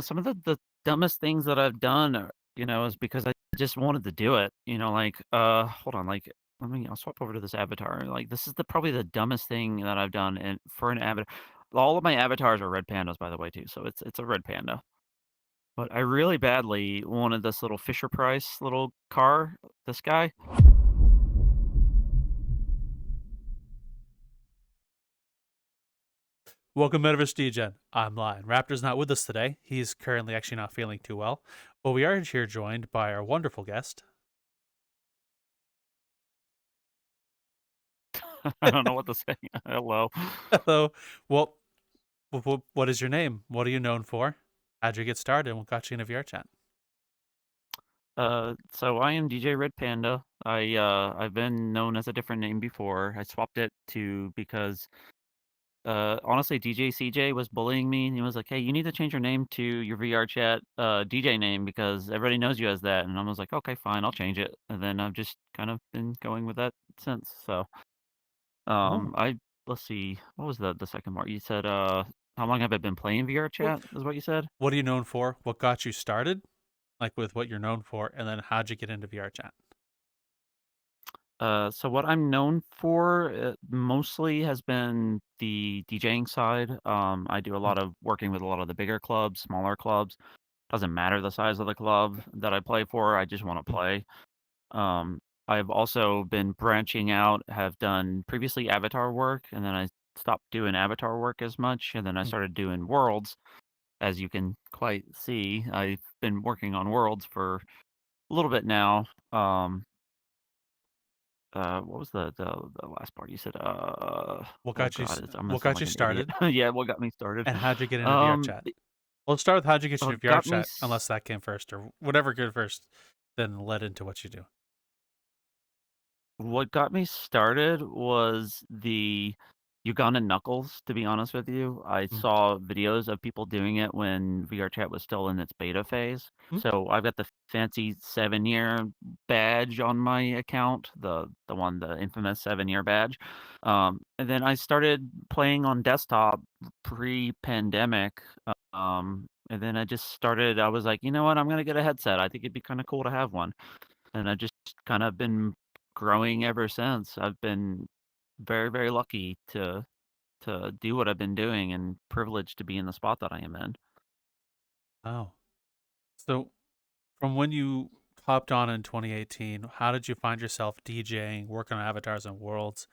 some of the dumbest things that I've done, is because I just wanted to do it. Hold on, like, I'll swap over to this avatar. Like, this is probably the dumbest thing that I've done, and for an avatar, all of my avatars are red pandas, by the way, too. So it's a red panda. But I really badly wanted this little Fisher Price little car. This guy. Welcome, Metaverse Degen. I'm Lion. Raptor's not with us today. He's currently actually not feeling too well. But we are here joined by our wonderful guest. I don't know what to say. Hello. Hello. Well, what is your name? What are you known for? How'd you get started? And what got you into VRChat? So I am DJRedpanda. I've been known as a different name before. I swapped it to because honestly, DJ CJ was bullying me, and he was like, "Hey, you need to change your name to your VRChat DJ name because everybody knows you as that." And I was like, "Okay, fine, I'll change it." And then I've just kind of been going with that since. So, Oh. I let's see, what was the second part? You said, how long have I been playing What, VRChat? Is what you said? what are you known for? What got you started? Like with what you're known for, and then how'd you get into VRChat? So what I'm known for mostly has been the DJing side. I do a Hmm. lot of working with a lot of the bigger clubs, smaller clubs. Doesn't matter the size of the club that I play for. I just want to play. Um, I've also been branching out. Have done previously avatar work, and then I stopped doing avatar work as much, and then I Hmm. started doing worlds. As you can quite see, I've been working on worlds for a little bit now. What was the last part you said? What Oh got you? god, I'm gonna What sound got like you an idiot. started? Yeah, what got me started? And how'd you get into Um, VRChat? the Well, let's start with how'd you get into what got me VRChat, s unless that came first, or whatever came first, then led into what you do. what got me started was the Ugandan Knuckles, to be honest with you. I Mm. saw videos of people doing it when VRChat was still in its beta phase. Mm. So I've got the fancy 7-year badge on my account, the infamous 7-year badge. And then I started playing on desktop pre-pandemic. And then I was like, you know what, I'm gonna get a headset. I think it'd be kind of cool to have one. And I've just kind of been growing ever since. I've been very, very lucky to do what I've been doing and privileged to be in the spot that I am in. Oh. So from when you hopped on in 2018, how did you find yourself DJing, working on avatars and worlds,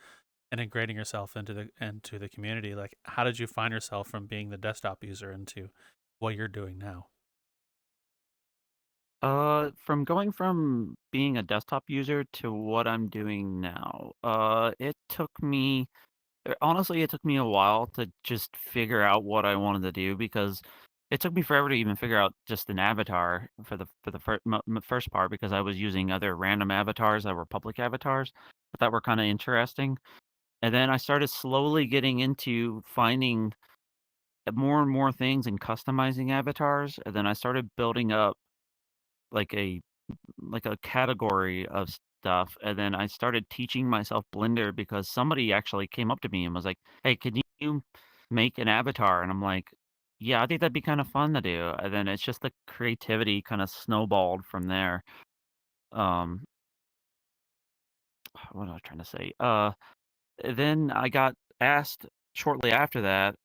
and integrating yourself into the community? Like, how did you find yourself from being the desktop user into what you're doing now? From going from being a desktop user to what I'm doing now, honestly, it took me a while to just figure out what I wanted to do because it took me forever to even figure out just an avatar for the first part because I was using other random avatars that were public avatars, but that were kind of interesting. And then I started slowly getting into finding more and more things and customizing avatars, and then I started building up like a category of stuff, and then I started teaching myself Blender because somebody actually came up to me and was like, "Hey, can you make an avatar?" And I'm like, "Yeah, I think that'd be kind of fun to do." And then it's just the creativity kind of snowballed from there. Um, what was I trying to say? Then I got asked shortly after that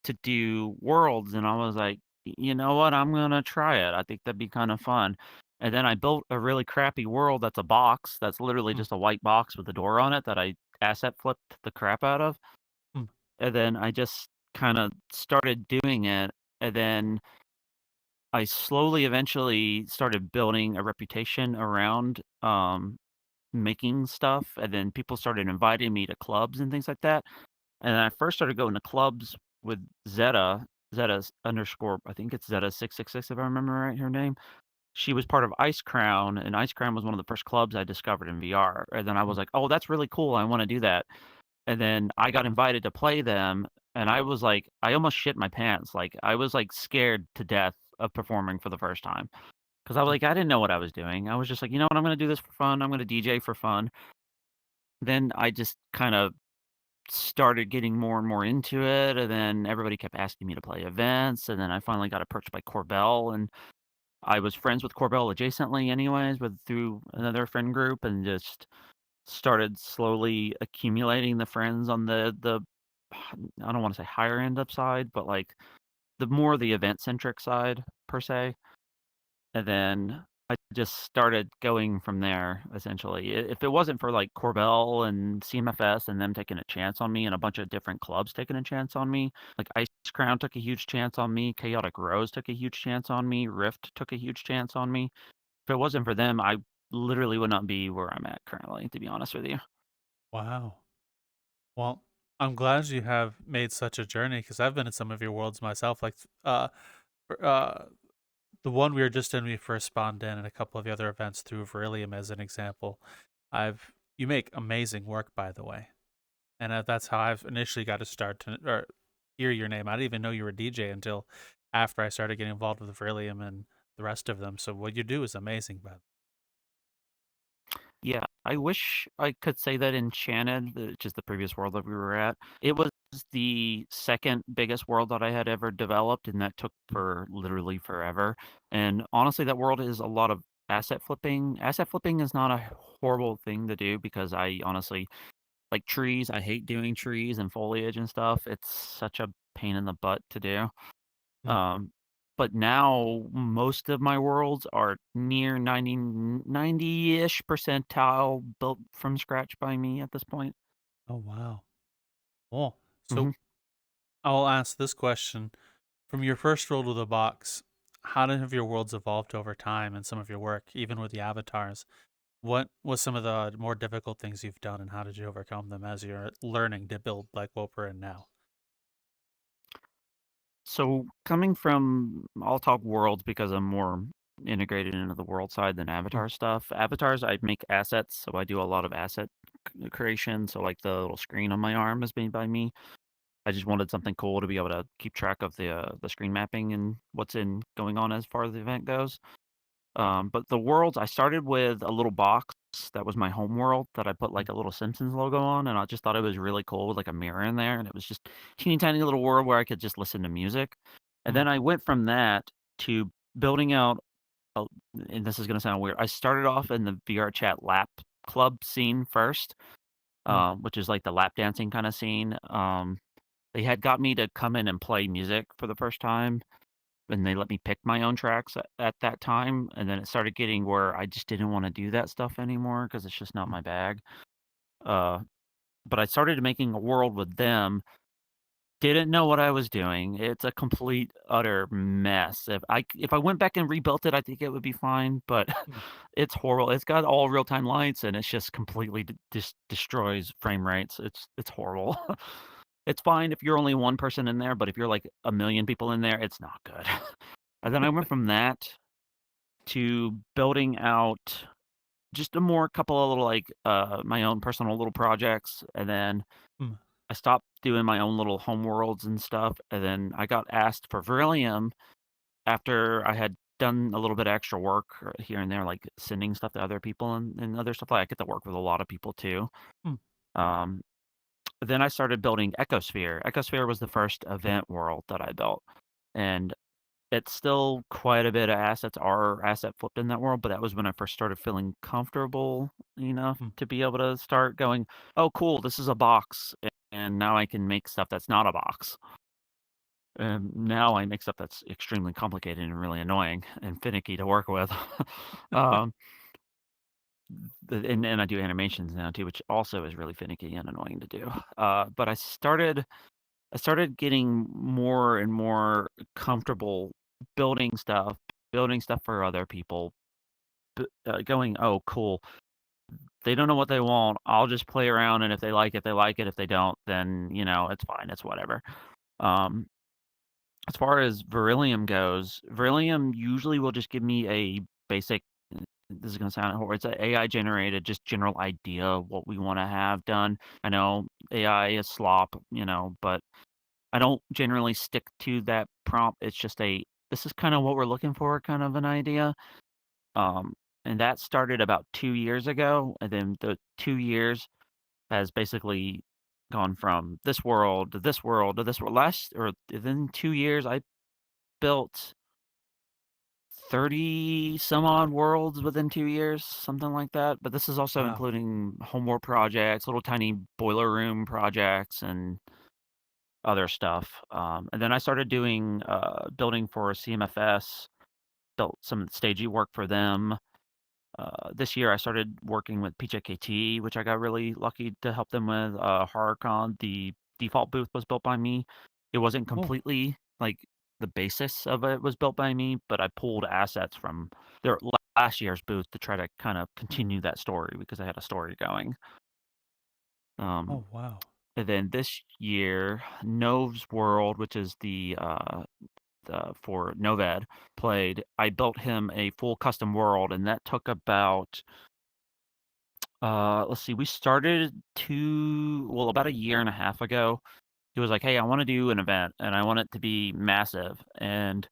to do worlds, and I was like, You know what? I'm gonna try it. I think that'd be kind of fun." And then I built a really crappy world that's a box that's literally Mm. just a white box with a door on it that I asset flipped the crap out of. Mm. And then I just kind of started doing it, and then I slowly eventually started building a reputation around making stuff, and then people started inviting me to clubs and things like that. And I first started going to clubs with Zeta's underscore, I think it's Zeta666 if I remember right, her name. She was part of Ice Crown, and Ice Crown was one of the first clubs I discovered in VR. And then I was Mm. like, "Oh, that's really cool. I want to do that." And then I got invited to play them, and I was like, I almost shit my pants. Like I was like scared to death of performing for the first time because I was Mm. like, I didn't know what I was doing. I was just like, you know what, I'm going to do this for fun. I'm going to DJ for fun. Then I just kind of started getting more and more into it, and then everybody kept asking me to play events, and then I finally got approached by Corbell, and I was friends with Corbell adjacently anyways, with through another friend group, and just started slowly accumulating the friends on the I don't wanna say higher end up side, but, like, the more the event-centric side, per se, and then I just started going from there, essentially. If it wasn't for, like, Corbell and CMFS and them taking a chance on me and a bunch of different clubs taking a chance on me, like, Ice Crown took a huge chance on me, Chaotic Rose took a huge chance on me, Rift took a huge chance on me. If it wasn't for them, I literally would not be where I'm at currently, to be honest with you. Wow. Well, I'm glad you have made such a journey because I've been in some of your worlds myself. Like, for, the one we were just in, we first spawned in, and a couple of the other events through Vrilium as an example. You make amazing work, by the way, and that's how I've initially got to start to or hear your name. I didn't even know you were a DJ until after I started getting involved with Vrilium and the rest of them. So what you do is amazing, by the Yeah, I wish I could say that Enchanted, which is the previous world that we were at, it was the second biggest world that I had ever developed, and that took way. for literally forever. And honestly, that world is a lot of asset flipping. Asset flipping is not a horrible thing to do because I honestly like trees. I hate doing trees and foliage and stuff. It's such a pain in the butt to do. Mm. Um, but now most of my worlds are near 90-ish percentile built from scratch by me at this point. Oh wow. Cool. Mhm. So I'll ask this question. From your first roll to the box, how have your worlds evolved over time and some of your work, even with the avatars? What was some of the more difficult things you've done, and how did you overcome them as you're learning to build like what we're in now? So coming from I'll talk worlds because I'm more integrated into the world side than Mm, avatar stuff. Avatars, I make assets, so I do a lot of asset creation. So like the little screen on my arm is made by me. I just wanted something cool to be able to keep track of the screen mapping and what's in going on as far as the event goes. But the worlds, I started with a little box that was my home world that I put mm, like a little Simpsons logo on, and I just thought it was really cool with like a mirror in there, and it was just teeny tiny little world where I could just listen to music. And mm, then I went from that to building out, a, and this is gonna sound weird. I started off in the VRChat lap club scene first, mm, which is like the lap dancing kind of scene. They had got me to come in and play music for the first time, and they let me pick my own tracks at that time, and then it started getting where I just didn't wanna do that stuff anymore because it's just not mm, my bag. Uh, but I started making a world with them, didn't know what I was doing. It's a complete utter mess. If I went back and rebuilt it, I think it would be fine, but mm, it's horrible. It's got all real-time lights, and it's just completely destroys frame rates. It's horrible. It's fine if you're only one person in there, but if you're like a million people in there, it's not good. And then I went from that to building out just a more couple of little, like, my own personal little projects, and then mm, I stopped doing my own little home worlds and stuff, and then I got asked for Vrilium after I had done a little bit of extra work here and there, like sending stuff to other people and other stuff. Like, I get to work with a lot of people too. mm, Um, then I started building Ecosphere. Ecosphere was the first event world that I built, and it's still quite a bit of assets are asset flipped in that world, but that was when I first started feeling comfortable enough mm, to be able to start going, "Oh, cool, this is a box, and now I can make stuff that's not a box." And now I make stuff that's extremely complicated and really annoying and finicky to work with. Um, and I do animations now too, which also is really finicky and annoying to do. But I started getting more and more comfortable building stuff for other people, going, "Oh, cool. They don't know what they want. I'll just play around, and if they like it, they like it. If they don't, then, it's fine. It's whatever." Um, as far as Vrilium goes, Vrilium usually will just give me a basic this is gonna sound horrible. It's a AI generated, just general idea of what we wanna have done. I know AI is slop, but I don't generally stick to that prompt. It's just "This is kinda what we're looking for," kind of an idea. Um, and that started about 2 years ago, and then the 2 years has basically gone from this world to this world to this world. Last or within 2 years, I built 30 some odd worlds within 2 years, something like that, but this is also Wow. including homeworld projects, little tiny boiler room projects, and other stuff, and then I started doing, building for CMFS, built some stagey work for them. This year I started working with PJKT, which I got really lucky to help them with, HorrorCon. The default booth was built by me. It wasn't Oh. completely like, the basis of it was built by me, but I pulled assets from their last year's booth to try to kind of continue that story because I had a story going. Um, Oh, wow. and then this year, Nove's World, which is for Noved played, I built him a full custom world, and that took about let's see, we started about a year and a half ago. He was like, "Hey, I want to do an event, and I want it to be massive, and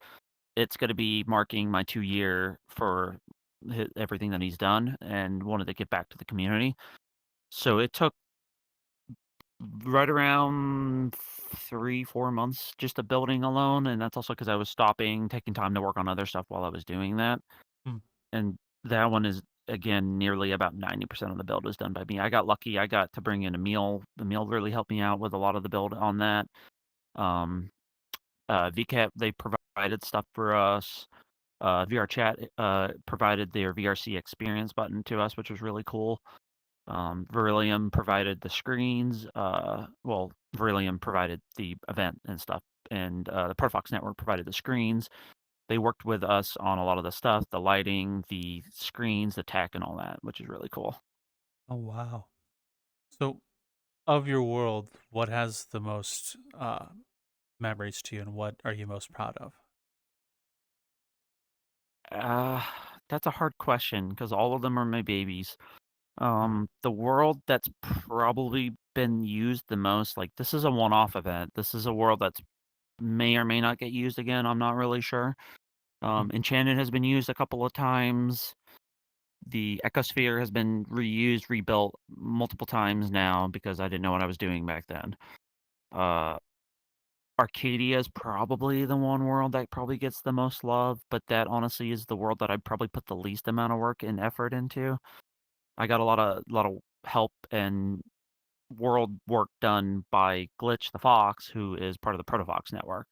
it's going to be marking my 2 year for everything that he's done, and wanted to give back to the community." So it took right around 3, 4 months just of building alone, and that's also because I was stopping, taking time to work on other stuff while I was doing that. Mm. And that one is, again, nearly about 90% of the build is done by me. I got lucky, I got to bring in Emil. Emil really helped me out with a lot of the build on that. Um, VCAT, they provided stuff for us. VRChat, provided their VRC experience button to us, which was really cool. Vrilium provided the screens, Vrilium provided the event and stuff, and, the Protofox network provided the screens. They worked with us on a lot of the stuff, the lighting, the screens, the tech, and all that, which is really cool. Oh, wow. So, of your world, what has the most memories to you, and what are you most proud of? Uh, that's a hard question because all of them are my babies. Mm. The world that's probably been used the most, like, this is a one-off event. This is a world that's may or may not get used again, I'm not really sure. Mm. Enchanted has been used a couple of times. The Ecosphere has been reused, rebuilt multiple times now because I didn't know what I was doing back then. Uh, Arcadia is probably the one world that probably gets the most love, but that honestly is the world that I'd probably put the least amount of work and effort into. I got a lot of help and world work done by Glitch the Fox, who is part of the Protofox network.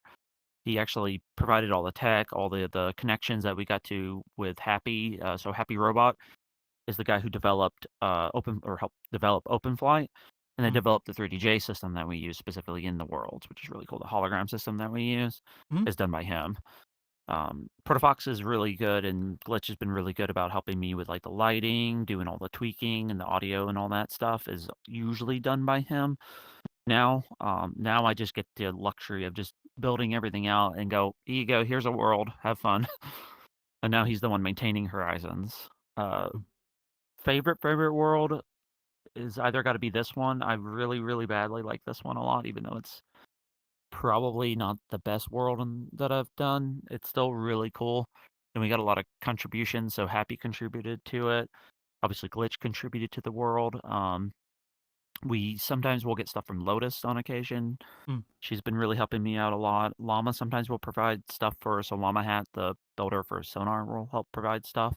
He actually provided all the tech, all the connections that we got to with Happy. So Happy Robot is the guy who developed helped develop OpenFlight, and they Mm. developed the 3DJ system that we use specifically in the worlds, which is really cool. The hologram system that we use Mm. is done by him. Protofox is really good, and Glitch has been really good about helping me with like the lighting, doing all the tweaking and the audio and all that stuff is usually done by him. Now I just get the luxury of just building everything out and go, here you go, here's a world, have fun. And now he's the one maintaining Horizons. Uh, Mm. favorite world is either got to be this one. I really, really badly like this one a lot, even though it's probably not the best world that I've done. It's still really cool. And we got a lot of contributions. So Happy contributed to it. Obviously, Glitch contributed to the world. We sometimes will get stuff from Lotus on occasion. Mm. She's been really helping me out a lot. Llama sometimes will provide stuff for us. So Llama Hat, the builder for Sonar, will help provide stuff.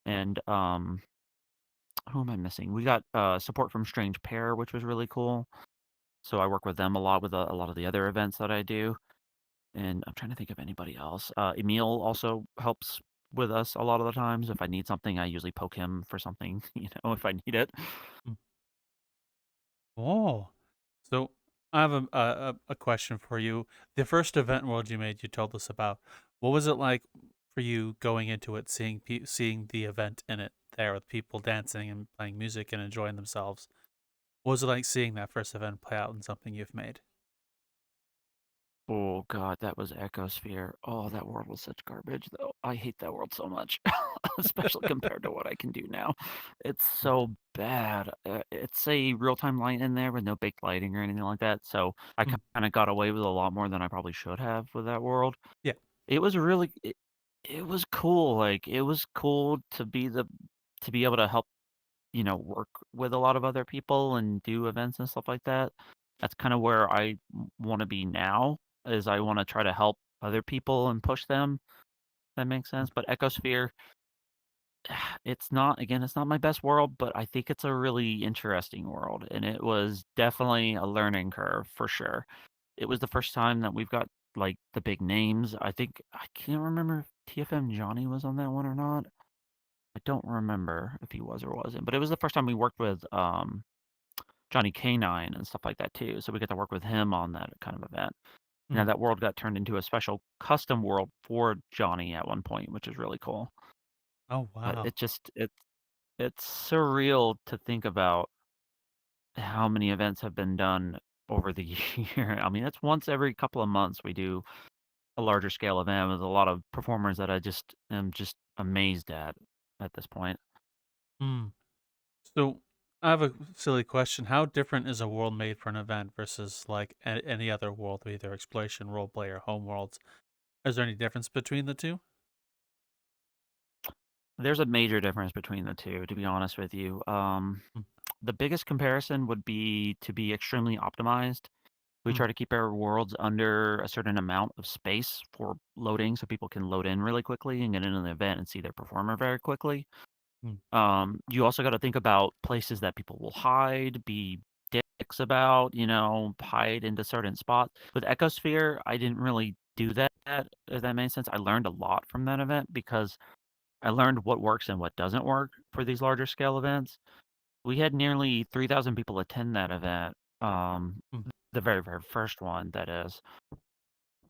And who am I missing? We got support from Strange Pair, which was really cool. So I work with them a lot with a lot of the other events that I do. And I'm trying to think of anybody else. Emil also helps with us a lot of the times. If I need something, I usually poke him for something, if I need it. Mm. Oh, so I have a question for you. The first event world you made, you told us about. What was it like for you going into it, seeing the event in it there with people dancing and playing music and enjoying themselves? What was it like seeing that first event play out in something you've made? Oh god, that was Ecosphere. Oh, that world was such garbage, though. I hate that world so much, especially compared to what I can do now. It's Mm. so bad. It's a real-time light in there with no baked lighting or anything like that, so I Mm. kind of got away with a lot more than I probably should have with that world. Yeah. It was really it was cool, like, it was cool to be able to help work with a lot of other people and do events and stuff like that. That's kind of where I want to be now, is I want to try to help other people and push them. That makes Mm, sense. But Ecosphere, it's not my best world, but I think it's a really interesting world, and it was definitely a learning curve for sure. It was the first time that we've got like the big names. I think I can't remember if TFM Johnny was on that one or not. I don't remember if he was or wasn't, but it was the first time we worked with Johnny K9 and stuff like that too. So we got to work with him on that kind of event. Now mm. that world got turned into a special custom world for Johnny at one point, which is really cool. Oh But wow. it's surreal to think about how many events have been done over the year. I mean, it's once every couple of months we do a larger scale event with a lot of performers that I just am just amazed at this point. Mm. So I have a silly question. How different is a world made for an event versus like any other world, either exploration, role play, or home worlds? Is there any difference between the two? There's a major difference between the two, to be honest with you. Mm, The biggest comparison would be to be extremely optimized. We mm, try to keep our worlds under a certain amount of space for loading so people can load in really quickly and get into the event and see their performer very quickly. mm, You also got to think about places that people will hide, be dicks about, hide into certain spots. With Ecosphere, I didn't really do that, if that makes sense. I learned a lot from that event because I learned what works and what doesn't work for these larger scale events. We had nearly 3,000 people attend that event. mm, The very, very first one, that is.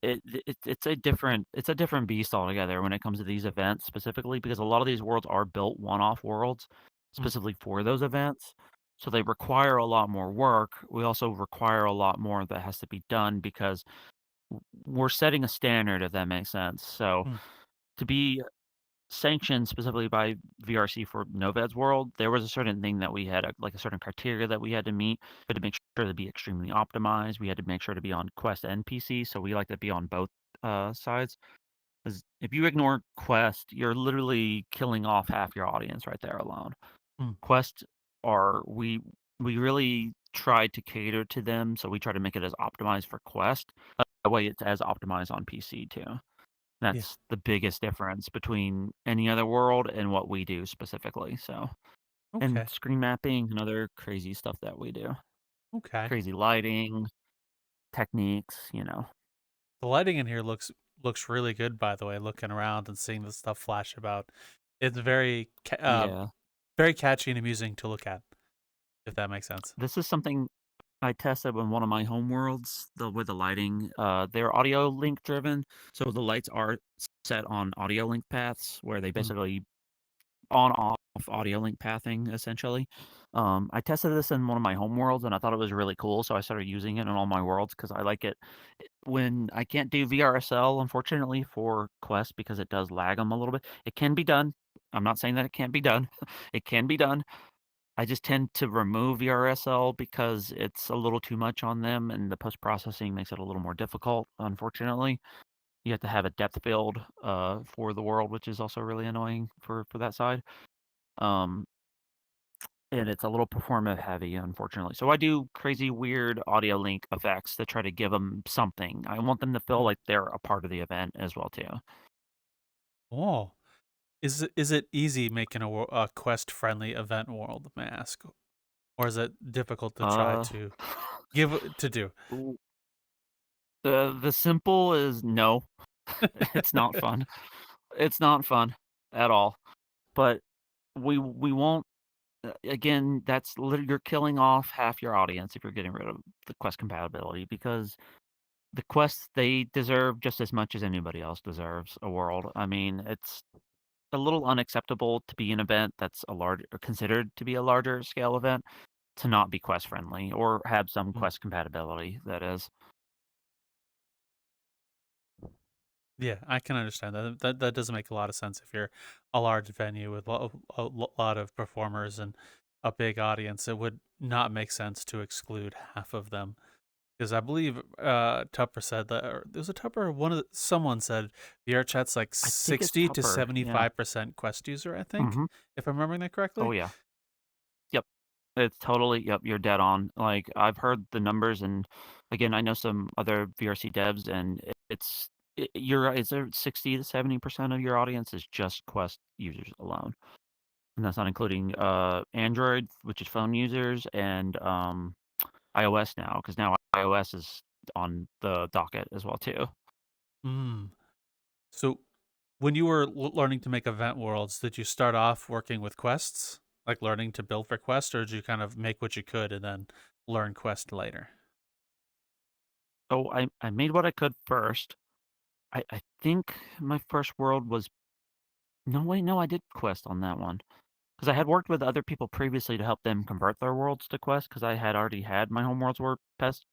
It's a different beast altogether when it comes to these events specifically because a lot of these worlds are built one-off worlds mm, specifically for those events. So they require a lot more work. We also require a lot more that has to be done because we're setting a standard, if that makes sense. So mm, to be sanctioned specifically by VRC for Noved's world, there was a certain thing that we had, like a certain criteria that we had to meet, but to make sure to be extremely optimized, we had to make sure to be on Quest and PC. So we like to be on both sides. Because if you ignore Quest, you're literally killing off half your audience right there alone. mm. Quest are we really try to cater to them, so we try to make it as optimized for Quest. That way, it's as optimized on PC too. Yeah. That's the biggest difference between any other world and what we do specifically, so and Okay. screen mapping and other crazy stuff that we do. Okay. Crazy lighting, techniques. The lighting in here looks really good, by the way. Looking around and seeing the stuff flash about, it's Yeah. very catchy and amusing to look at. If that makes sense. This is something I tested in one of my home worlds, with the lighting. They're audio link driven, so the lights are set on audio link paths where they Mm, basically on off audio link pathing essentially. I tested this in one of my home worlds and I thought it was really cool, so I started using it in all my worlds because I like it. When I can't do VRSL, unfortunately, for Quest because it does lag them a little bit. It can be done. I'm not saying that it can't be done. It can be done. I just tend to remove VRSL because it's a little too much on them, and the post processing makes it a little more difficult. Unfortunately, you have to have a depth build for the world, which is also really annoying for that side. Um, and it's a little performative heavy, unfortunately. So I do crazy, weird audio link effects to try to give them something. I want them to feel mm. like they're a part of the event as well too. Oh, is it easy making a quest friendly event world? May I ask, or is it difficult to try Uh, to give to do? w- the simple is no, it's not fun. It's not fun at all. But we won't. Again, you're killing off half your audience if you're getting rid of the quest compatibility because the quests, they deserve just as much as anybody else deserves a world. I mean, it's a little unacceptable to be an event that's a large or considered to be a larger scale event to not be quest friendly or have some Mm. quest compatibility, that is. Yeah, I can understand that. That doesn't make a lot of sense if you're a large venue with lot of performers and a big audience. It would not make sense to exclude half of them. Because I believe Tupper said that, or there was a Tupper. Someone said VRChat's like I think it's 60 to tougher. Yeah. 75% Quest user. I think, Mhm. if I'm remembering that correctly. Oh, yeah. It's totally yep, you're dead on. Like, I've heard the numbers, and again, I know some other VRC devs, and you're right, it's 60 to 70% of your audience is just Quest users alone, and that's not including, Android, which is phone users, and, iOS now, because now iOS is on the docket as well too. Mm. So when you were learning to make event worlds, did you start off working with quests, like learning to build for quest, or did you kind of make what you could and then learn quest later? So I made what I could first. I think my first world was no, wait, no, I did Quest on that one. 'Cause I had worked with other people previously to help them convert their worlds to Quest, because I had already had my home worlds were pest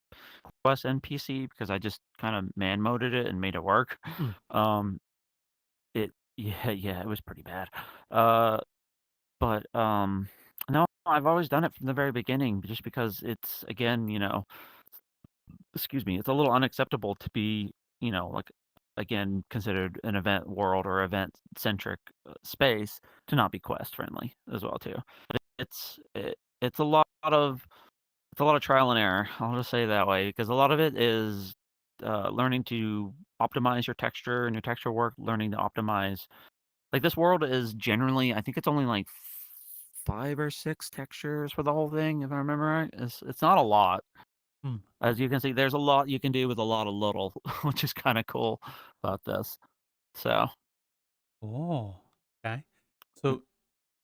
Quest NPC because I just kinda man moded it and made it work. Mm. Um, yeah, it was pretty bad. Uh, but no, I've always done it from the very beginning just because it's again, excuse me, it's a little unacceptable to be, like, again, considered an event world or event-centric, space to not be quest friendly as well too. It's a lot of it's a lot of trial and error, I'll just say it that way, because a lot of it is, learning to optimize your texture and your texture work, learning to optimize like, this world is generally I think it's only, like, 5 or 6 textures for the whole thing, if I remember right. It's not a lot. Mm. As you can see, there's a lot you can do with a lot of little, which is kinda cool about this. So, Oh, okay. So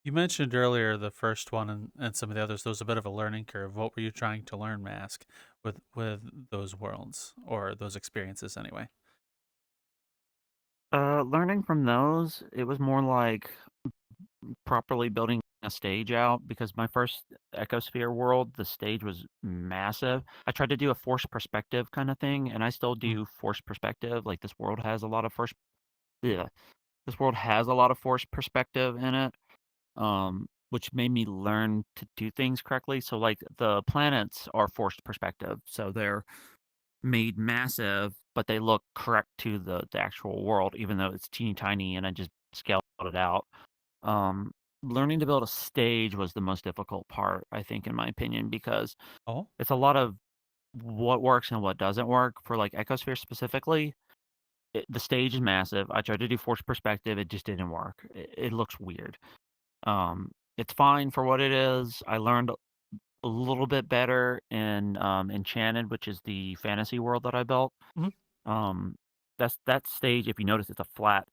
you mentioned earlier the first one and some of the others. There was a bit of a learning curve. What were you trying to learn, Mask, with those worlds or those experiences anyway? learning from those, it was more like properly building a stage out because my first Ecosphere world, the stage was massive. I tried to do a forced perspective kinda thing, and I still Mm. do forced perspective, like, yeah, this world has a lot of forced perspective in it, which made me learn to do things correctly. So, like, the planets are forced perspective, so they're made massive, but they look correct to the actual world, even though it's teeny tiny, and I just scaled it out. Um, learning to build a stage was the most difficult part, I think, in my opinion, because Oh, it's a lot of what works and what doesn't work. For like Ecosphere specifically, the stage is massive. I tried to do forced perspective, it just didn't work. It looks weird. It's fine for what it is. I learned a little bit better in Enchanted, which is the fantasy world that I built. mhm. Um, that's that stage. If you notice, it's a flat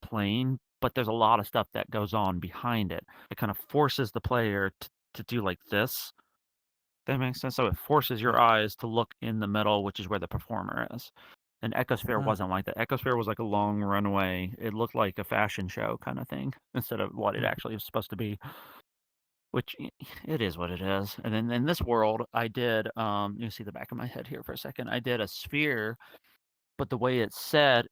plane, but there's a lot of stuff that goes on behind it. It kind of forces the player to do like this. That makes sense. So it forces Yeah. your eyes to look in the middle, which is where the performer is. And Ecosphere Ah, wasn't like that. Ecosphere was like a long runway. It looked like a fashion show kind of thing instead of what it mm, actually was supposed to be, which it is what it is. And then in this world, I did you see the back of my head here for a second. I did a sphere, but the way it's set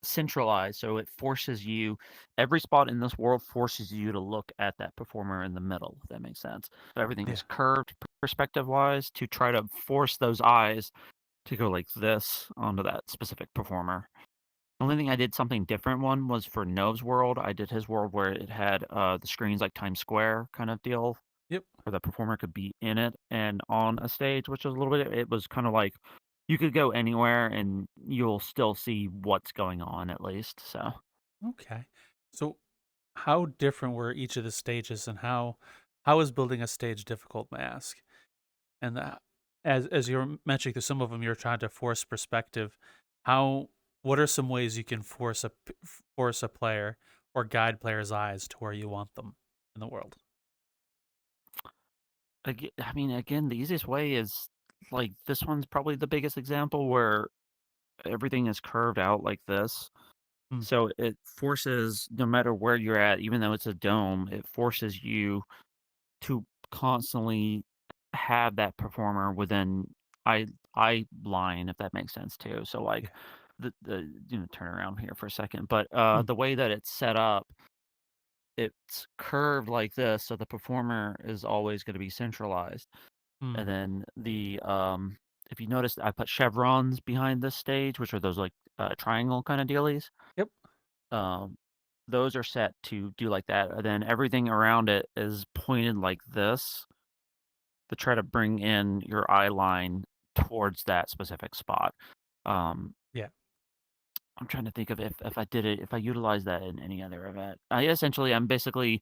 centralized, so it forces you every spot in this world forces you to look at that performer in the middle, if that makes sense. So everything yeah. is curved perspective-wise to try to force those eyes to go like this onto that specific performer. The only thing I did something different one was for Nove's world. I did his world where it had, the screens like Times Square kind of deal, Yep. where the performer could be in it and on a stage, which was a little bit it was kinda like you could go anywhere and you'll still see what's going on at least, so Okay. So how different were each of the stages, and how is building a stage difficult, Mask? And as you're mentioning, through some of them, you're trying to force perspective. How what are some ways you can force a player or guide players' eyes to where you want them in the world? I mean, again, the easiest way is like this one's probably the biggest example where everything is curved out like this. Mm, So it forces no matter where you're at, even though it's a dome, it forces you to constantly have that performer within eye eye line, if that makes sense too. So like yeah. turn around here for a second, but Mm, the way that it's set up, it's curved like this, so the performer is always going to be centralized. And mm, then if you notice, I put chevrons behind this stage, which are those like triangle kind of dealies. yep. Um, those are set to do like that, and then everything around it is pointed like this to try to bring in your eye line towards that specific spot. Um, Yeah. I'm trying to think of if I did it if I utilized that in any other event. I essentially I'm basically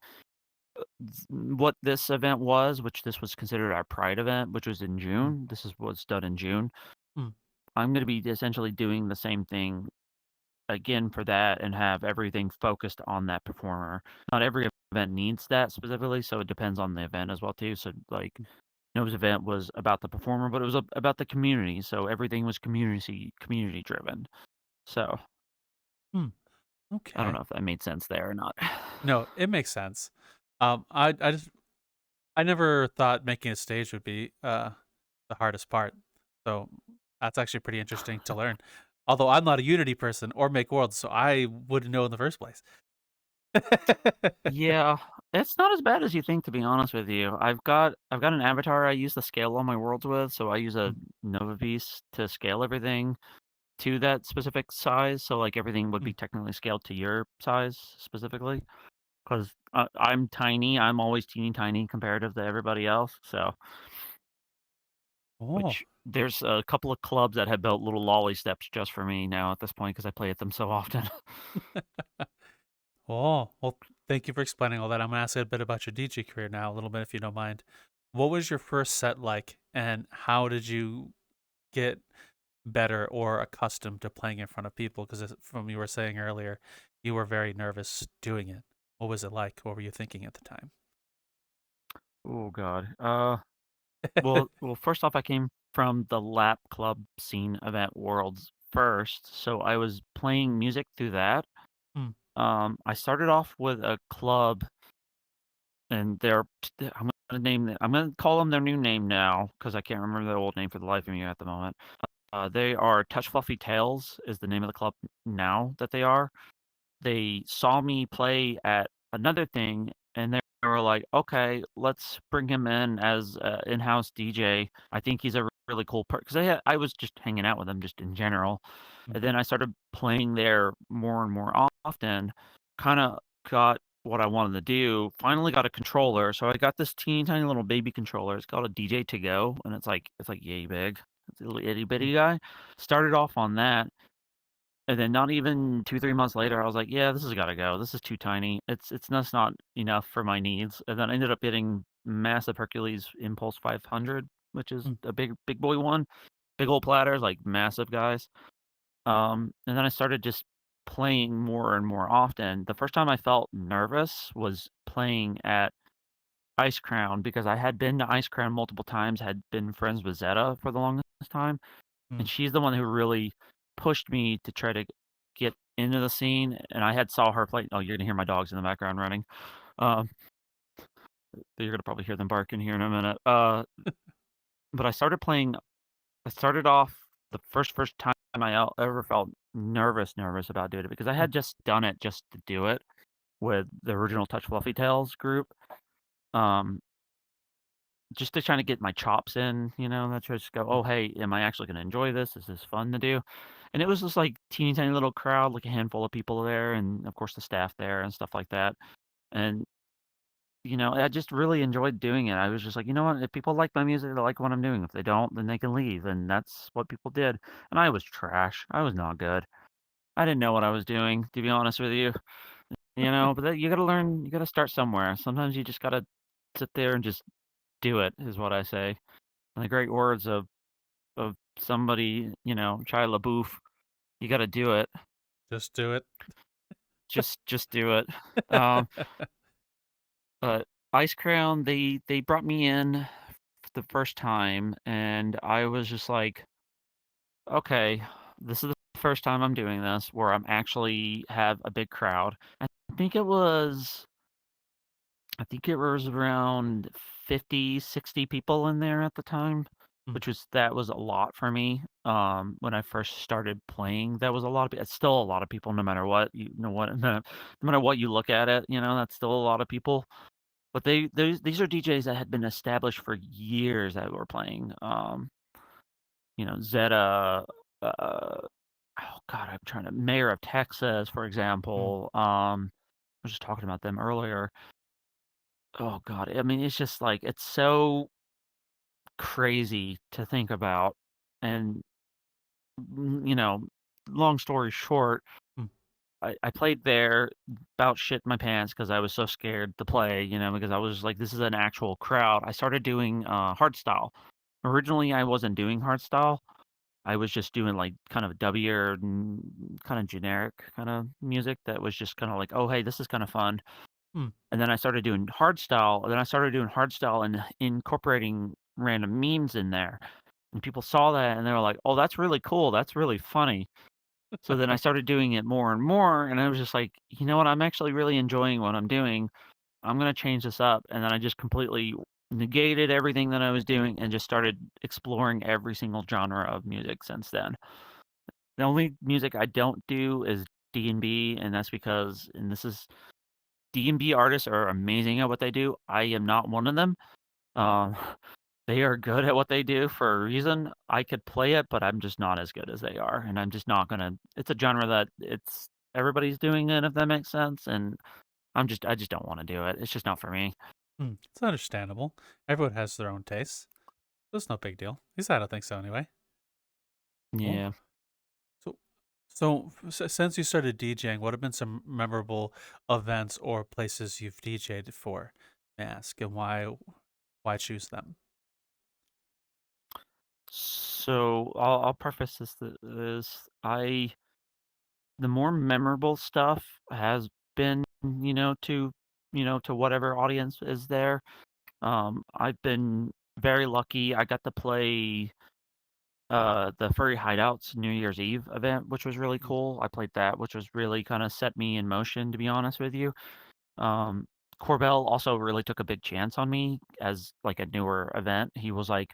what this event was, which this was considered our Pride event, which was in Mm, June. This is what's done in June. mm, I'm gonna be essentially doing the same thing again for that and have everything focused on that performer. Not every event needs that specifically, so it depends on the event as well too. So like mm, Noah's event was about the performer, but it was about the community. So everything was community driven. So mm. I don't Okay. know if that made sense there or not. No, it makes sense. I just I never thought making a stage would be the hardest part. So that's actually pretty interesting to learn. Although I'm not a Unity person or make worlds, so I wouldn't know in the first place. Yeah, it's not as bad as you think, to be honest with you. I've got an avatar I use to scale all my worlds with, so I use a Mm, Nova Beast to scale everything to that specific size. So like everything would be mm. technically scaled to your size specifically. Because I'm tiny, I'm always teeny tiny comparative to everybody else. So, Oh. which there's a couple of clubs that have built little lolly steps just for me now at this point because I play at them so often. Oh, well, thank you for explaining all that. I'm gonna ask you a bit about your DJ career now, a little bit if you don't mind. What was your first set like, and how did you get better or accustomed to playing in front of people? Because from you were saying earlier, you were very nervous doing it. What was it like? What were you thinking at the time? Oh God. Well, first off, I came from the lap club scene event worlds first, so I was playing music through that. Mm, I started off with a club, and I'm gonna call them their new name now because I can't remember their old name for the life of me at the moment. They are Touch Fluffy Tails is the name of the club now that they are. They saw me play at another thing, and they were like, "Okay, let's bring him in as a in-house DJ. I think he's a really cool person." Because I was just hanging out with him just in general, mm, and then I started playing there more and more often, kinda got what I wanted to do, finally got a controller, so I got this teeny tiny little baby controller, it's called a DJ to go, and it's like yay big. It's a little itty mm, bitty guy. Started off on that, and then not even 2, 3 months later, I was like, "Yeah, this has gotta go. This is too tiny. It's just not enough for my needs." And then I ended up getting massive Hercules Impulse 500, which is mm, a big boy one. Big old platters, like, massive guys. And then I started just playing more and more often. The first time I felt nervous was playing at Ice Crown because I had been to Ice Crown multiple times, had been friends with Zeta for the longest time. mm. And she's the one who really pushed me to try to get into the scene, and I had saw her play. Oh, you're gonna hear my dogs in the background running. Um, you're gonna probably hear them barking here in a minute. But I started off the first time ever felt nervous about doing it because I Mm, had just done it just to do it with the original Touch Fluffy Tails group. Um, just to try to get my chops in, that's just go, mm, "Oh, hey, am I actually gonna enjoy this? Is this fun to do?" And it was just, like, teeny tiny little crowd, like a handful of people there and, of course, the staff there and stuff like that. And, I just really enjoyed doing it. I was just like, "You know what? If people like my music, they like what I'm doing. If they don't, then they can leave." And that's what people did. And I was trash. I was not good. I didn't know what I was doing, to be honest with you, but that you gotta learn you gotta start somewhere. Sometimes you just gotta sit there and just do it, is what I say. In the great words of somebody, Shia LaBeouf, you gotta do it. just do it. Just do it. Um, but Ice Crown, they brought me in the first time, and I was just like, "Okay, this is the first time I'm doing this where I'm actually have a big crowd." Think it was I think it was around 50, 60 people in there at the time, Mm, that was a lot for me. When I first started playing, that was a lot of it's still a lot of people no matter what, no matter what you look at it, that's still a lot of people. But these are DJs that had been established for years that were playing. Zeta, oh God, I'm trying to Mayor of Texas, for mm, example. was just talking about them earlier. Oh god, I mean, it's just like it's so crazy to think about, and long story short, Mm, I played there, about shit my pants because I was so scared to play, because I was like, "This is an actual crowd." I started doing, hardstyle. Originally, I wasn't doing hardstyle. I was just doing, like, kind of dubbier, kinda generic kinda music that was just kinda like, "Oh, hey, this is kinda fun." mm. And then I started doing hardstyle, and then I started doing hardstyle and incorporating random memes in there, and people saw that, and they were like, "Oh, that's really cool, that's really funny." So then I started doing it more and more, and I was just like, "You know what? I'm actually really enjoying what I'm doing. I'm gonna change this up." And then I just completely negated everything that I was doing and just started exploring every single genre of music since then. The only music I don't do is D&B, and that's because and this is D&B artists are amazing at what they do. I am not one of them. Um, they are good at what they do for a reason. I could play it, but I'm just not as good as they are, and I'm just not gonna it's a genre that it's everybody's doing it, if that makes sense, and I just don't wanna do it. It's just not for me. It's understandable. Everyone has their own tastes. That's no big deal. At least I don't think so anyway. Cool. Yeah. So, since you started DJing, what have been some memorable events or places you've DJed for? May I ask, and why choose them? So, I'll preface this the more memorable stuff has been, to whatever audience is there. I've been very lucky. I got to play the Furry Hideouts New Year's Eve event, which was really Mm, cool. I played that, which was really kind of set me in motion, to be honest with you. Um, Corbell also really took a big chance on me as like a newer event. He was like,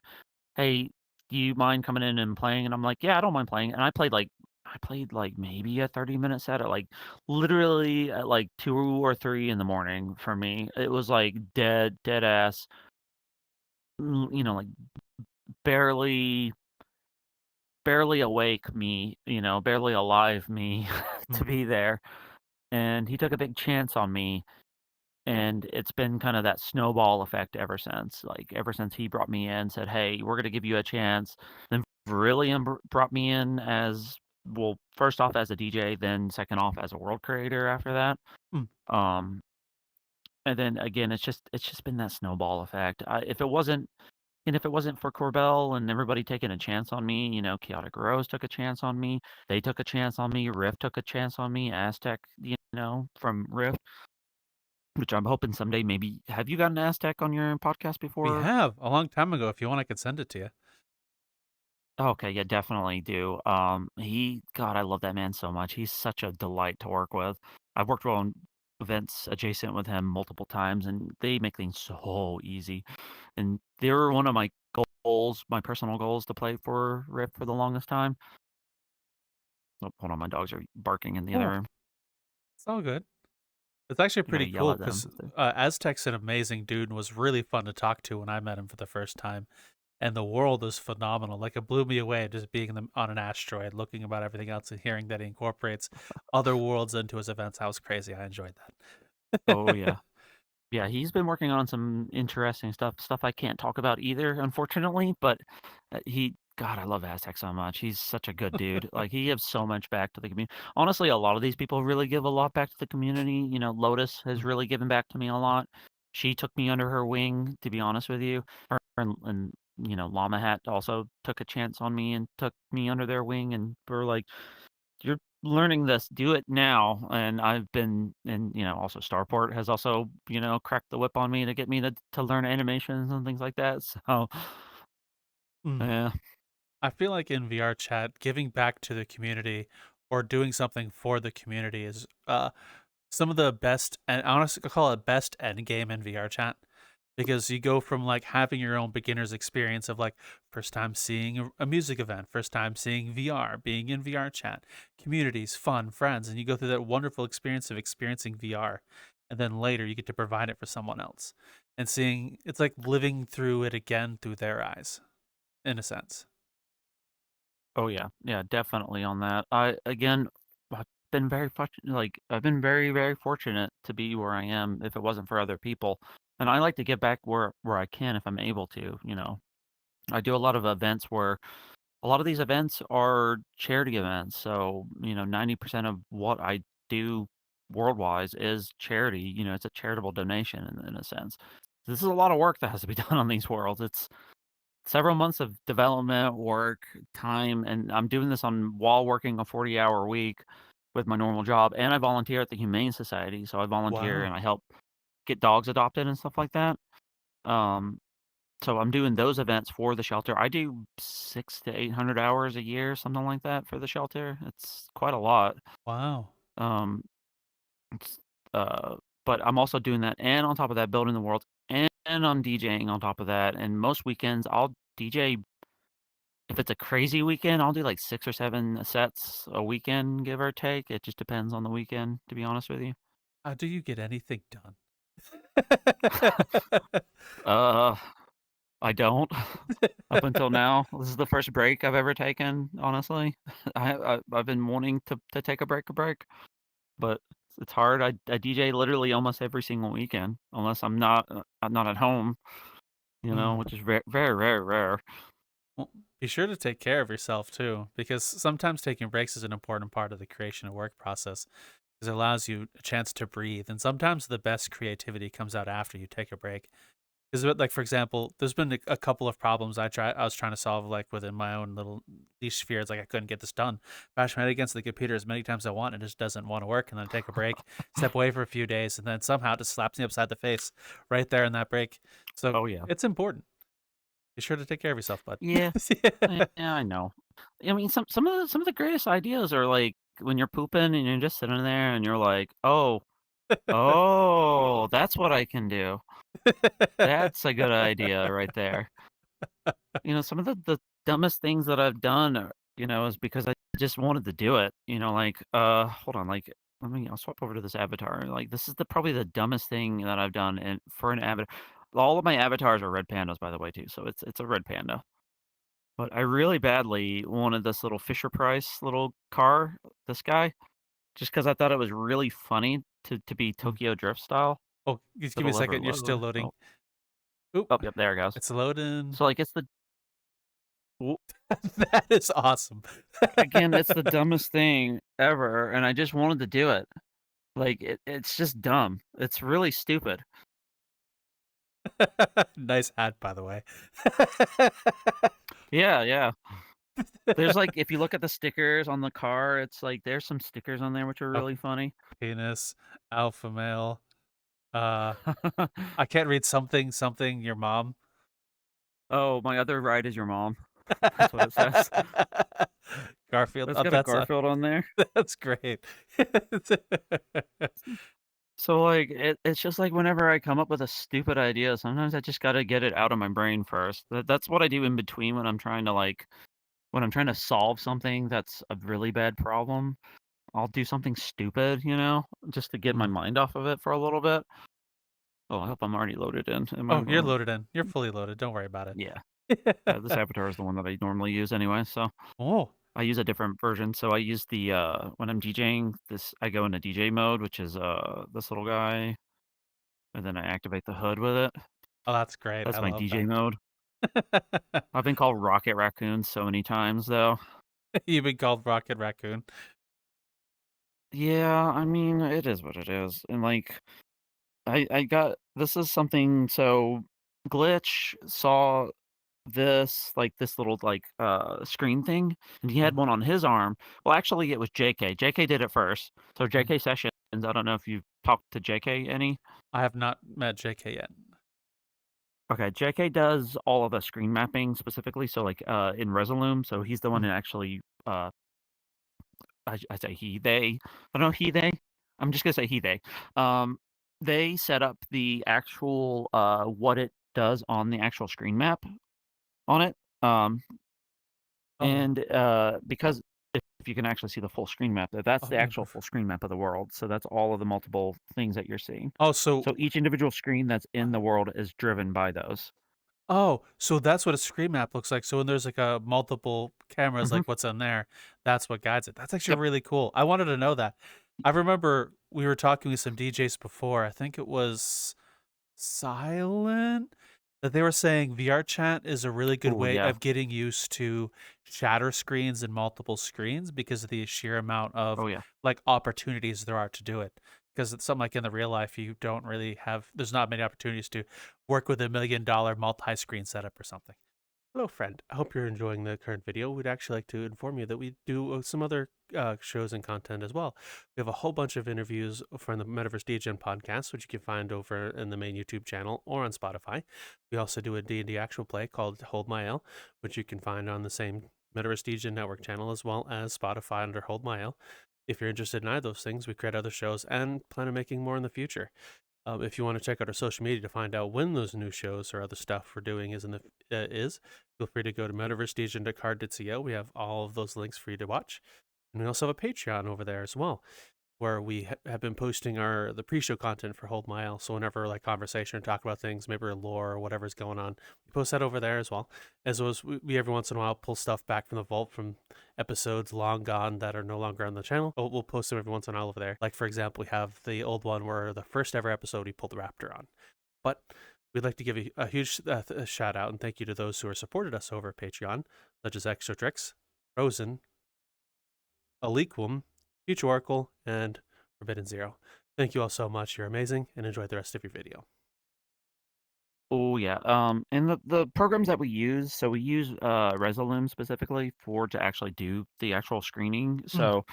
"Hey, do you mind coming in and playing?" And I'm like, "Yeah, I don't mind playing." And I played like maybe a 30-minute set at like literally at like 2 or 3 in the morning for me. It was like dead ass, like barely barely awake me, barely alive me to mm, be there. And he took a big chance on me, and it's been kind of that snowball effect ever since. Like ever since he brought me in, said, "Hey, we're gonna give you a chance." Then Vrilium brought me in as well, first off as a DJ, then second off as a world creator after that. mm. Um, and then again, it's just been that snowball effect. If it wasn't for Corbell and everybody taking a chance on me, Chaotic Rose took a chance on me. They took a chance on me. Rift took a chance on me. Aztec, from Rift, which I'm hoping someday maybe. Have you gotten Aztec on your podcast We before? have a long time ago. If you want, I could send it to you. Okay, yeah, definitely do. God, I love that man so much. He's such a delight to work with. I've worked on events adjacent with him multiple times, and they make things so easy. And they were one of my goals, my personal goals to play for Rift for the longest time. Oh, hold on, my dogs are barking in the other Oh, room. it's all good. It's actually I gotta pretty yell cool at them. because Aztec's an amazing dude and was really fun to talk to when I met him for the first time. And the world is phenomenal. Like it blew me away just being on an asteroid, looking about everything else, and hearing that he incorporates other worlds into his events. That was crazy. I enjoyed Oh that. yeah. Yeah, he's been working on some interesting stuff I can't talk about either, unfortunately, but, God, I love Aztec so much. He's such a good dude. Like, he gives so much back to the community. Honestly, a lot of these people really give a lot back to the community. Lotus has Mm, really given back to me a lot. She took me under her wing, to be honest with you. Her and Llama Hat also took a chance on me and took me under their wing and were like, "You're learning this, do it now." And I've been and, also Starport has also, cracked the whip on me to get me to learn animations and things like that, so, mm. yeah. I feel like in VR chat, giving back to the community or doing something for the community is some of the best, and honestly, I call it best end game in VR chat because you go from like having your own beginner's experience of like first time seeing a music event, first time seeing VR, being in VR chat, communities, fun, friends, and you go through that wonderful experience of experiencing VR. And then later you get to provide it for someone else and seeing it's like living through it again through their eyes, in a sense. Oh, yeah. Yeah, definitely on that. I again, been very fortunate. Like, I've been very, very fortunate to be where I am if it wasn't for other people, and I like to give back where I can if I'm able to, you know? I do a lot of events where a lot of these events are charity events, so, you know, 90% of what I do world-wise is charity, you know, it's a charitable donation in a sense. This is a lot of work that has to be done on these worlds. It's several months of development, work, time, and I'm doing this on while working a 40-hour week with my normal job, and I volunteer at the Humane Society, so I volunteer and Wow. I help get dogs adopted and stuff like that. Um, so I'm doing those events for the shelter. I do 6 to 800 hours a year, something like that for the shelter. It's quite a lot. Wow. Um, it's, but I'm also doing that, and on top of that, building the world, and I'm DJing on top of that, and most weekends, I'll DJ. If it's a crazy weekend, I'll do, like, 6 or 7 sets a weekend, give or take. It just depends on the weekend, to be honest with you. How do you get anything done? Uh, I don't. Up until now, this is the first break I've ever taken, honestly. I've been wanting to take a break, but it's hard. I DJ literally almost every single weekend, unless I'm not at home, you know, Mm. which is very, very rare. Well, be sure to take care of yourself too, because sometimes taking breaks is an important part of the creation and work process, because it allows you a chance to breathe. And sometimes the best creativity comes out after you take a break. Because, like for example, there's been a couple of problems I was trying to solve like within my own little niche sphere. It's like I couldn't get this done. Bash my head against the computer as many times as I want, and it just doesn't want to work. And then I take a break, step away for a few days, and then somehow it just slaps me upside the face right there in that break. So Oh, yeah. it's important. Be sure to take care of yourself, bud. Yeah. Yeah, I know. I mean, some of the greatest ideas are, like, when you're pooping and you're just sitting there and you're like, "Oh, oh, that's what I can do. That's a good idea right there." You know, some of the dumbest things that I've done, you know, is because I just wanted to do it, you know, like, hold on, like, I'll swap over to this avatar, like, this is probably the dumbest thing that I've done, and for an avatar all of my avatars are red pandas, by the way, too, so it's a red panda. But I really badly wanted this little Fisher Price little car, this guy, just because I thought it was really funny to be Mm. Tokyo Drift style. Oh, just give me a It'll ever second. You're still load. loading. Oh, Oop, oh, yep, there it goes. it's loading. So, like, it's the w That is awesome. again, it's the dumbest thing ever, and I just wanted to do it. Like, it's just dumb. It's really stupid. Nice hat, by the way. Yeah, yeah. There's, like if you look at the stickers on the car, it's like there's some stickers on there which are Oh, really funny. penis, alpha male. Uh, I can't read something, something, your mom. Oh, my other ride is your mom. That's what it says. Garfield. It's Oh, got a Garfield on there. that's great. So, like, it's just like whenever I come up with a stupid idea, sometimes I just gotta get it out of my brain first. That's what I do in between when I'm trying to, like when I'm trying to solve something that's a really bad problem. I'll do something stupid, you know, just to get my Mm. mind off of it for a little bit. Oh, I hope I'm already loaded in. Am I Oh, you're or loaded in. You're fully loaded. Don't worry about yeah. it. Yeah, this avatar is the one that I normally use anyway, so Oh, I use a different version. So I use the, when I'm DJing, I go into DJ mode, which is, this little guy, and then I activate the hood with it. oh, that's great. I That's my love DJ that. mode. I've been called Rocket Raccoon so many times, though. You've been called Rocket Raccoon. Yeah, I mean, it is what it is, and, like, I got this is something so Glitch saw this little, like, screen thing, and he had Mhm. one on his arm. Well, actually, it was JK. JK did it first. So Mm. JK Sessions, I don't know if you've talked to JK any? I have not met JK yet. Okay, JK does all of the screen mapping specifically, so, like, in Resolume, so he's the one Mm. that actually, I say he, they. I don't know, he, they. I'm just gonna say he, they. Um, they set up the actual, what it does on the actual screen map on it. Oh, Because if you can actually see the full screen map, that's oh, the actual improve. full screen map of the world, so that's all of the multiple things that you're seeing. Oh, so So each individual screen that's in the world is driven by those. Oh, so that's what a screen map looks like. So when there's like a multiple cameras, Hmm. like what's in there, that's what guides it. That's actually Yep. really cool. I wanted to know that. I remember we were talking with some DJs before. I think it was Silent, that they were saying VRChat is a really good Oh way yeah. of getting used to shatter screens and multiple screens because of the sheer amount of Oh yeah. like opportunities there are to do it. Because it's something like in the real life, you don't really have, there's not many opportunities to work with $1 million multi screen setup or something. Hello, friend. I hope you're enjoying the current video. We'd actually like to inform you that we do some other shows and content as well. We have a whole bunch of interviews from the Metaverse Degen podcast, which you can find over in the main YouTube channel or on Spotify. We also do a D&D actual play called Hold My L, which you can find on the same Metaverse Degen network channel as well as Spotify under Hold My L. If you're interested in either of those things, we create other shows and plan on making more in the future. If you want to check out our social media to find out when those new shows or other stuff we're doing is, feel free to go to metaversedegen.card.co. We have all of those links for you to watch, and we also have a Patreon over there as well, where we have been posting the pre-show content for Hold Mile. So whenever like conversation or talk about things, maybe lore or whatever's going on, we post that over there as well. As well as we every once in a while pull stuff back from the vault from episodes long gone that are no longer on the channel. We'll post them every once in a while over there. Like for example, we have the old one where the first ever episode we pulled the Raptor on. But we'd like to give a huge shout out and thank you to those who have supported us over at Patreon, such as Extra Tricks, Rosen, Aliquum, Future Oracle, and Forbidden Zero. Thank you all so much. You're amazing, and enjoy the rest of your video. Oh yeah. And the programs that we use, so we use Resolume specifically for to actually do the actual screening. Mm. So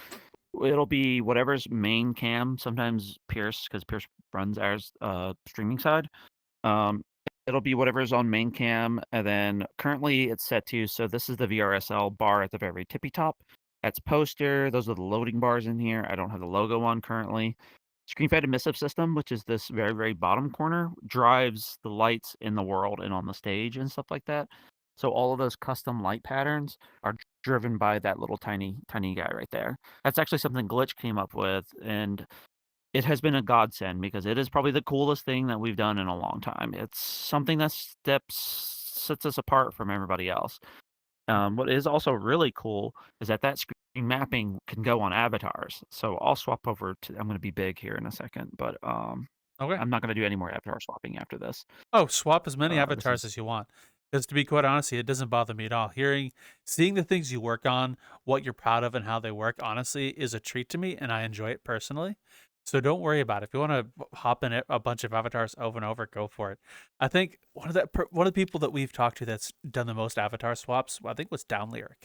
it'll be whatever's main cam. Sometimes Pierce, because Pierce runs our streaming side. Um, it'll be whatever's on main cam, and then currently it's set to. So this is the VRSL bar at the very tippy top. That's poster. Those are the loading bars in here. I don't have the logo on currently. Screen-fed emissive system, which is this very, very bottom corner, drives the lights in the world and on the stage and stuff like that. So all of those custom light patterns are driven by that little tiny, tiny guy right there. That's actually something Glitch came up with, and it has been a godsend because it is probably the coolest thing that we've done in a long time. It's something that sets us apart from everybody else. What is also really cool is that that screen mapping can go on avatars. So I'll swap over to I'm gonna be big here in a second, but, Okay. I'm not gonna do any more avatar swapping after this. Oh, swap as many This avatars is as you want. Because to be quite honest, it doesn't bother me at all. Seeing the things you work on, what you're proud of, and how they work, honestly, is a treat to me, and I enjoy it personally. So don't worry about it. If you want to hop in a bunch of avatars over and over, go for it. I think one of the people that we've talked to that's done the most avatar swaps, I think, was Down Lyric.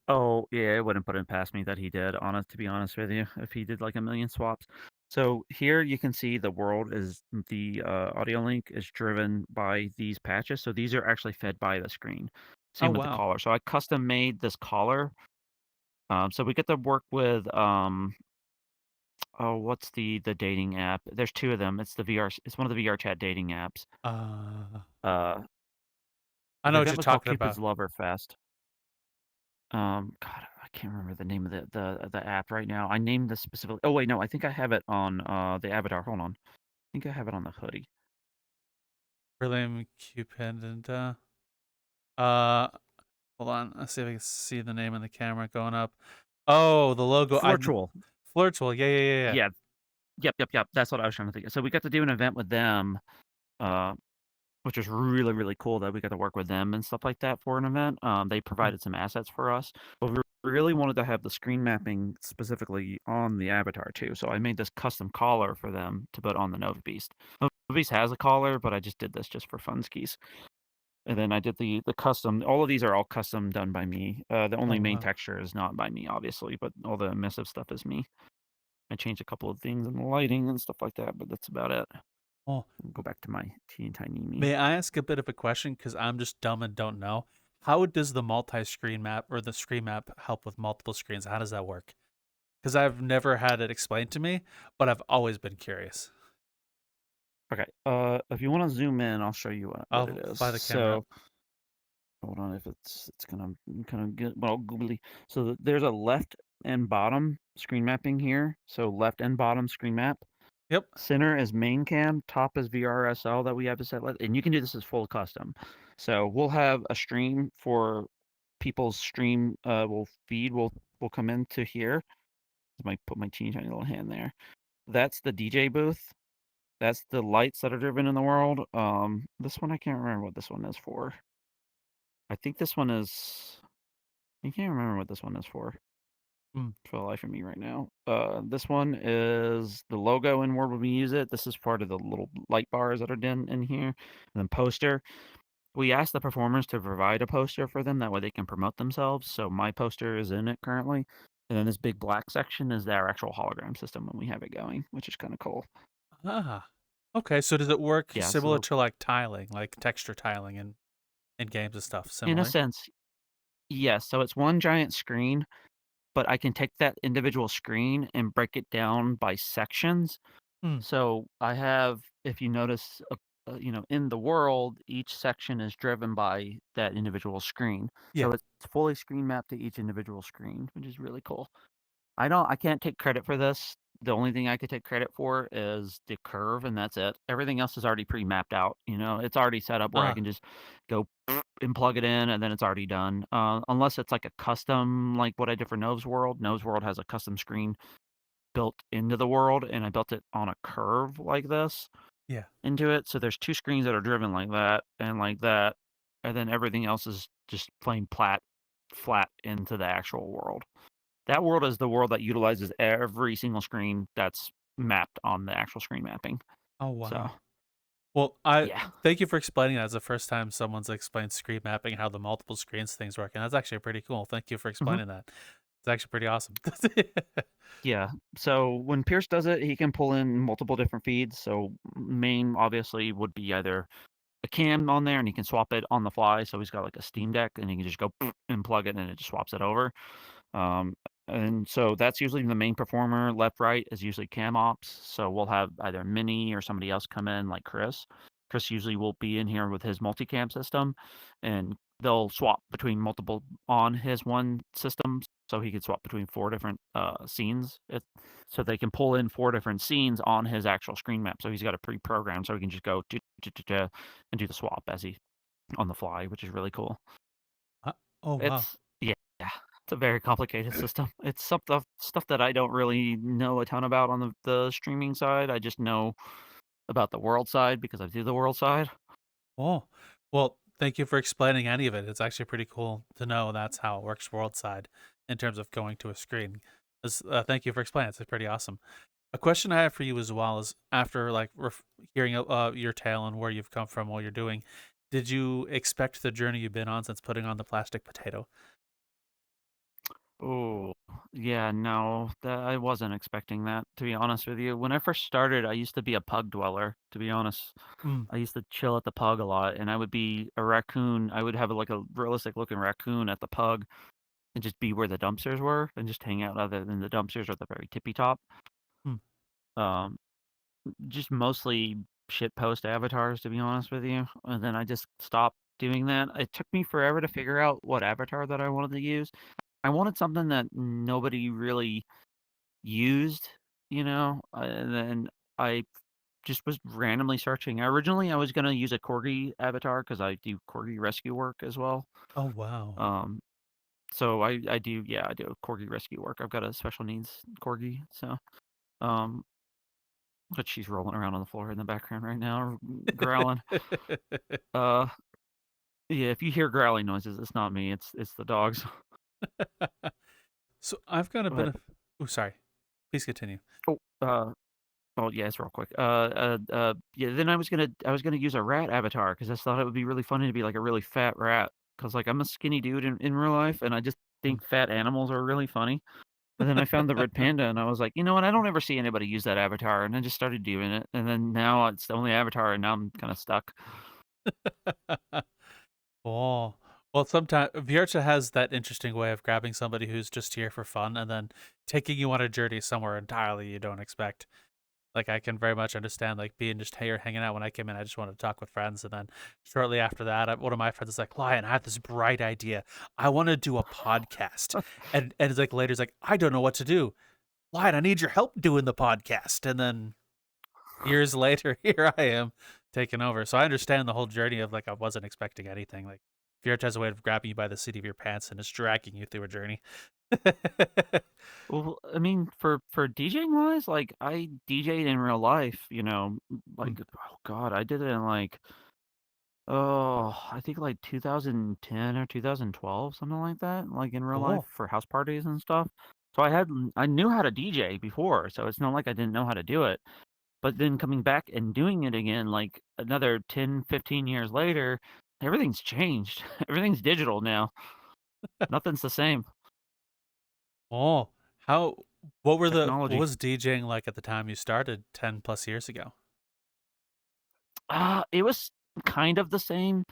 Oh, yeah, it wouldn't put it past me that he did, to be honest with you, if he did, like, a million swaps. So here you can see the world is the, audio link is driven by these patches, so these are actually fed by the screen. Oh Same with the wow. collar. So I custom made this collar. So we get to work with, oh, what's the dating app? There's 2 of them. It's one of the VRChat dating apps. Uh, Uh, I the know what event you're was called talking Cupid's about. Lover Fest. God, I can't remember the name of the app right now. I named this specifically. Oh wait, no, I think I have it on the avatar. Hold on, I think I have it on the hoodie. Vrilium, Cupid, and uh, hold on. Let's see if I can see the name in the camera going up. Oh, the logo. Flirtual. Flirtual. Yeah, yeah, yeah, yeah. Yeah. Yep. Yep. Yep. That's what I was trying to think of. So we got to do an event with them, uh, which was really really cool that we got to work with them and stuff like that for an event. They Mm. provided some assets for us, but we really wanted to have the screen mapping specifically on the avatar too. So I made this custom collar for them to put on the Nova Beast. Nova Beast has a collar, but I just did this just for funskis. And then I did the custom. All of these are all custom done by me. The Oh only main wow. texture is not by me, obviously, but all the emissive stuff is me. I changed a couple of things in the lighting and stuff like that, but that's about it. Well, Go back to my teeny tiny me. may I ask a bit of a question because I'm just dumb and don't know? How does the multi-screen map or the screen map help with multiple screens? How does that work? Because I've never had it explained to me, but I've always been curious. Okay. If you want to zoom in, I'll show you what it I'll is. fly the camera up. So hold on, if it's gonna kind of get well googly. So there's a left and bottom screen mapping here. So left and bottom screen map. Yep. Center is main cam, top is VRSL that we have to set, and you can do this as full custom. So we'll have a stream for people's stream. Will feed will come into here. I might put my teeny tiny little hand there. That's the DJ booth. That's the lights that are driven in the world. This one I can't remember what this one is for. I think this one is. I can't remember what this one is for. Mm. For the life of me right now. This one is the logo in Word when we use it. This is part of the little light bars that are in here. And then poster. We asked the performers to provide a poster for them. That way they can promote themselves. So my poster is in it currently. And then this big black section is our actual hologram system when we have it going, which is kind of cool. Ah. Okay, so does it work Yeah, similar so to like tiling, like texture tiling in games and stuff? in a Similar? sense, yes. So it's one giant screen, but I can take that individual screen and break it down by sections. Mm. So I have, if you notice, in the world, each section is driven by that individual screen. Yeah. So it's fully screen mapped to each individual screen, which is really cool. I can't take credit for this. The only thing I could take credit for is the curve, and that's it. Everything else is already pre-mapped out. It's already set up where I Ah. can just go and plug it in, and then it's already done. Unless it's like a custom, like what I did for Nove's World. Nove's World has a custom screen built into the world, and I built it on a curve like this Yeah. into it. So there's two screens that are driven like that, and then everything else is just plain flat into the actual world. That world is the world that utilizes every single screen that's mapped on the actual screen mapping. Oh So, wow. Well, I yeah. thank you for explaining that. It's the first time someone's explained screen mapping, how the multiple screens things work, and that's actually pretty cool. Thank you for Mhm. explaining that. It's actually pretty awesome. Yeah. So when Pierce does it, he can pull in multiple different feeds. So main obviously would be either a cam on there and he can swap it on the fly. So he's got like a Steam Deck and he can just go and plug it and it just swaps it over. Um, and so that's usually the main performer. Left, right is usually cam ops. So we'll have either Minnie or somebody else come in, like Chris. Chris usually will be in here with his multicam system, and they'll swap between multiple on his one system. So he could swap between four different scenes. So they can pull in four different scenes on his actual screen map. So he's got a pre-program, so he can just go and do the swap as he on the fly, which is really cool. Uh, oh wow. It's yeah, it's a very complicated system. It's stuff that I don't really know a ton about on the streaming side. I just know about the world side because I do the world side. Oh, well, thank you for explaining any of it. It's actually pretty cool to know that's how it works world side in terms of going to a screen. Thank you for explaining. It's pretty awesome. A question I have for you as well is after like hearing your tale and where you've come from, what you're doing, did you expect the journey you've been on since putting on the plastic potato? Oh, yeah, no, that I wasn't expecting that, to be honest with you. When I first started, I used to be a pug dweller, to be honest. Mm. I used to chill at the pug a lot, and I would be a raccoon. I would have like a realistic looking raccoon at the pug and just be where the dumpsters were and just hang out other than the dumpsters or the very tippy top. Mm. Um, just mostly shit post avatars, to be honest with you. And then I just stopped doing that. It took me forever to figure out what avatar that I wanted to use. I wanted something that nobody really used, and then I just was randomly searching. Originally, I was gonna use a corgi avatar because I do corgi rescue work as well. Oh wow. Um, so I do corgi rescue work. I've got a special needs corgi, so um, but she's rolling around on the floor in the background right now, growling. Uh, yeah, if you hear growling noises, it's not me. It's the dogs. So I've got a bit But of. Oh, sorry. Please continue. oh, oh yeah, it's real quick. Yeah. Then I was gonna use a rat avatar because I thought it would be really funny to be like a really fat rat. Because like I'm a skinny dude in real life, and I just Mm. think fat animals are really funny. And then I found the red panda, and I was like, you know what? I don't ever see anybody use that avatar, and I just started doing it. And then now it's the only avatar, and now I'm kind of stuck. Oh, well, sometimes VRChat has that interesting way of grabbing somebody who's just here for fun and then taking you on a journey somewhere entirely you don't expect. Like I can very much understand like being just here hanging out when I came in. I just wanted to talk with friends, and then shortly after that, one of my friends is like, "Lion, I have this bright idea. I want to do a podcast." And it's like later, he's like, "I don't know what to do. Lion, I need your help doing the podcast." And then years later, here I am taking over. So I understand the whole journey of like I wasn't expecting anything. Like VRChat has a way of grabbing you by the seat of your pants and just dragging you through a journey. Well, I mean, for DJing wise, like I DJed in real life, Mm. like oh god, I did it in like I think like 2010 or 2012, something like that, like in real life Cool. for house parties and stuff. So I knew how to DJ before, so it's not like I didn't know how to do it. But then coming back and doing it again, like another 10, 15 years later, everything's changed. Everything's digital now. Nothing's the same. Oh, how what Technology. was DJing like at the time you started 10 plus years ago? It was kind of the same,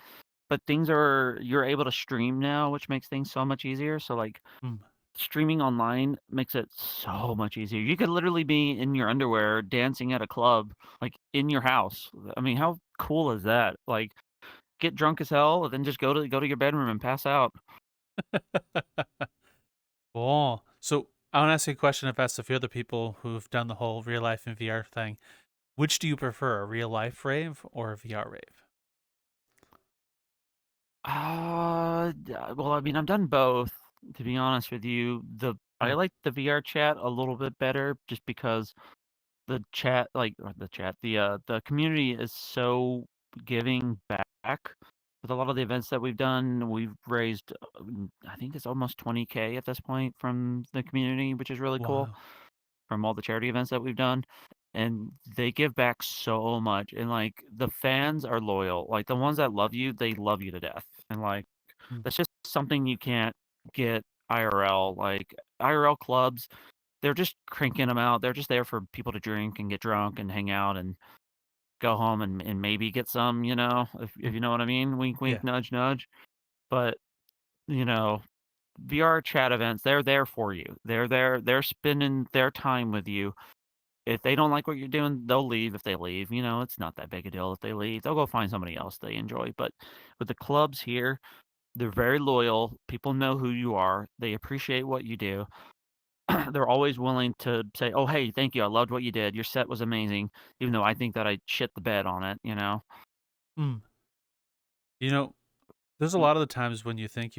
but you're able to stream now, which makes things so much easier. So like Mm. streaming online makes it so much easier. You could literally be in your underwear dancing at a club, like in your house. I mean, how cool is that? Like get drunk as hell and then just go to your bedroom and pass out. Cool. So I want to ask you a question I've asked a few other people who've done the whole real life and VR thing. Which do you prefer, a real life rave or a VR rave? Well, I mean, I've done both, to be honest with you. I Mm. like the VR chat a little bit better just because the chat, like or the community is so giving back. With a lot of the events that we've done, we've raised, I think it's almost 20K at this point from the community, which is really cool. Wow. From all the charity events that we've done, and they give back so much, and, like, the fans are loyal, like, the ones that love you, they love you to death, and, like, Mm. that's just something you can't get IRL, like, IRL clubs, they're just cranking them out, they're just there for people to drink and get drunk and hang out and go home and maybe get some, if Mm. you know what I mean? Wink, Yeah. wink, nudge, nudge, but, you know, VR chat events, they're there for you. They're spending their time with you. If they don't like what you're doing, they'll leave if they leave, it's not that big a deal if they leave. They'll go find somebody else they enjoy, but with the clubs here, they're very loyal. People know who you are. They appreciate what you do. They're always willing to say, "Oh, hey, thank you. I loved what you did. Your set was amazing," even though I think that I shit the bed on it. Mm. You know, there's a Y lot of the times when you think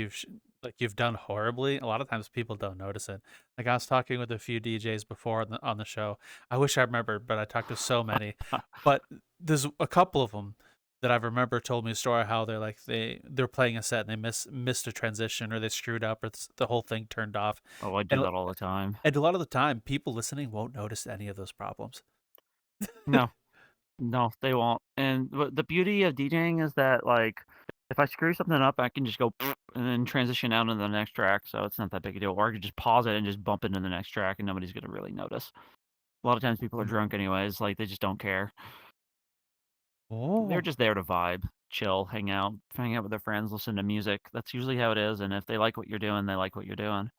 like you've done horribly. A lot of times people don't notice it. Like I was talking with a few DJs before on the show. I wish I remembered, but I talked to so many. But there's a couple of them that I remember told me a story how they're like they're playing a set and they missed a transition or they screwed up or the whole thing turned off. Oh, I do And that all the time. and a lot of the time, people listening won't notice any of those problems. No. No, they won't, and the beauty of DJing is that, like, if I screw something up, I can just go and then transition out into the next track, so it's not that big a deal, or I could just pause it and just bump into the next track, and nobody's gonna really notice. A lot of times people are Mm. drunk anyways, like, they just don't care. They're Oh. just there to vibe, chill, hang out with their friends, listen to music. That's usually how it is, and if they like what you're doing, they like what you're doing.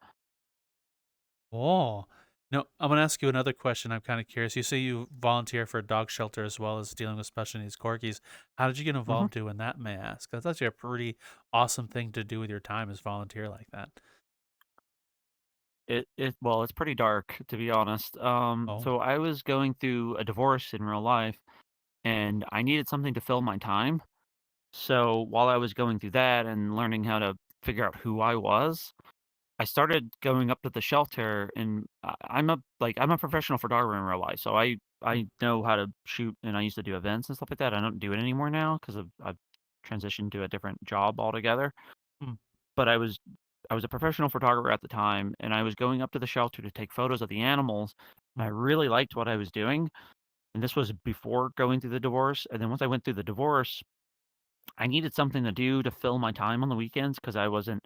Oh. No, I'm gonna ask you another question. I'm kind of curious. You say you volunteer for a dog shelter as well as dealing with special needs corgis. How did you get Mhm. involved doing that, may I ask? That's actually a pretty awesome thing to do with your time is volunteer like that. Well, it's pretty dark, to be honest. Oh. So I was going through a divorce in real life, and I needed something to fill my time. So while I was going through that and learning how to figure out who I was, I started going up to the shelter and I'm a professional photographer in real life. So Mm. I know how to shoot and I used to do events and stuff like that. I don't do it anymore now because I've transitioned to a different job altogether. Mm. But I was a professional photographer at the time and I was going up to the shelter to take photos of the animals. And I Mm. really liked what I was doing. And this was before going through the divorce. And then once I went through the divorce, I needed something to do to fill my time on the weekends because I wasn't,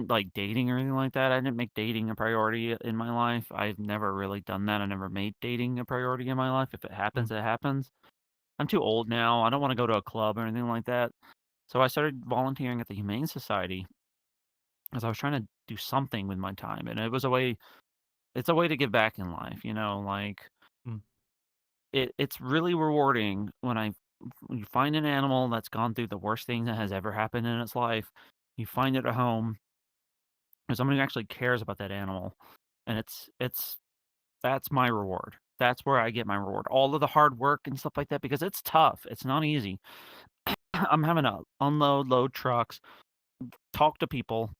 like, dating or anything like that. I didn't make dating a priority in my life. I've never really done that. I never made dating a priority in my life. If it Mm. happens, it happens. I'm too old now. I don't wanna go to a club or anything like that. So I started volunteering at the Humane Society as I was trying to do something with my time, and it's a way to give back in life, like, Mm. it's really rewarding when you find an animal that's gone through the worst thing that has ever happened in its life, you find it at home, there's someone who actually cares about that animal, and it's that's my reward. That's where I get my reward. All of the hard work and stuff like that because it's tough. It's not easy. I'm having to unload, load trucks, talk to people,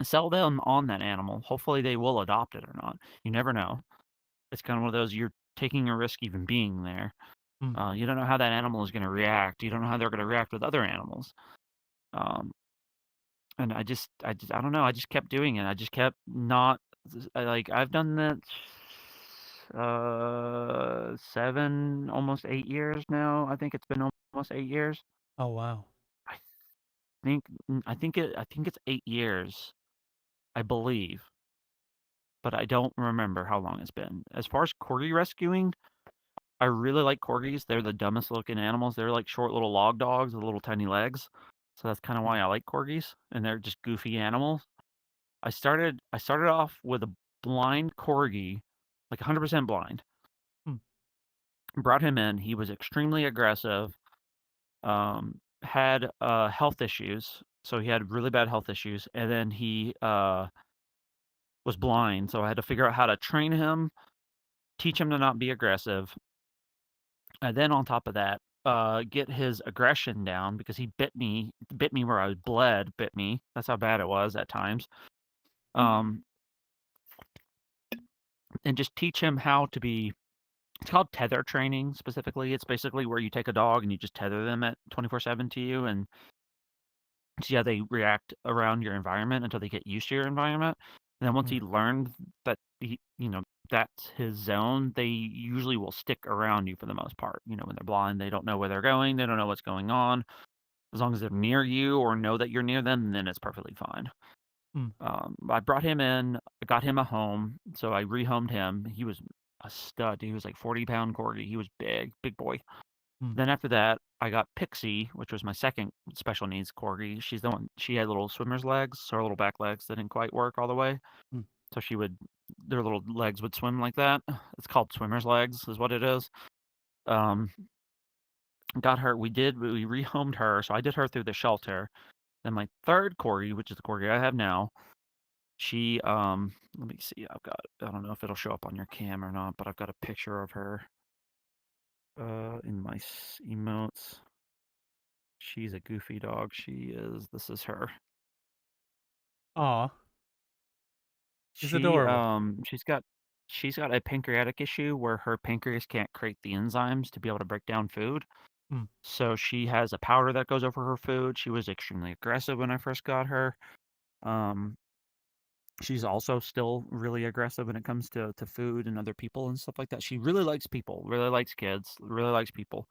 sell them on that animal. Hopefully, they will adopt it or not. You never know. It's kind of one of those you're taking a risk even being there. Mm. You don't know how that animal is going to react. You don't know how they're going to react with other animals. Um, and I don't know. I just kept doing it. I just kept not I've done that 7, almost 8 years now. I think it's been almost 8 years. Oh wow. I I think it's 8 years. I believe, but I don't remember how long it's been. As far as corgi rescuing, I really like corgis. They're the dumbest looking animals. They're like short little log dogs with little tiny legs. So that's kind of Mm. why I like corgis, and they're just goofy animals. I started off with a blind corgi, like 100% blind. Mm. Brought him in. He was extremely aggressive. Had health issues. So he had really bad health issues, and then he was blind. So I had to figure out how to train him, teach him to not be aggressive, and then on top of that, get his aggression down because he bit me where I bled, bit me. That's how bad it was at times. Um, and just teach him how to be. It's called tether training specifically. It's basically where you take a dog and you just tether them at 24/7 to you and see how they react around your environment until they get used to your environment. And then once Mm. he learned that that's his zone, they usually will stick around you for the most part. When they're blind, they don't know where they're going, they don't know what's going on. As long as they're near you or know that you're near them, then it's perfectly fine. Mm. I brought him in, I got him a home, so I rehomed him. He was a stud. He was like 40-pound corgi. He was big, big boy. Mm. Then after that, I got Pixie, which was my second special needs corgi. She's the one. She had little swimmer's legs, so her little back legs didn't quite work all the way. Mm. So their little legs would swim like that. It's called swimmer's legs, is what it is. Um, got her. We rehomed her, so I did her through the shelter. Then my third corgi, which is the corgi I have now, let me see. I don't know if it'll show up on your cam or not, but I've got a picture of her in my emotes. She's a goofy dog. This is her. Aw, he's She adorable. um she's got she's got a pancreatic issue where her pancreas can't create the enzymes to be able to break down food. Mm. So she has a powder that goes over her food. She was extremely aggressive when I first got her. Um she's also still really aggressive when it comes to food and other people and stuff like that. She really likes people, really likes kids, really likes people.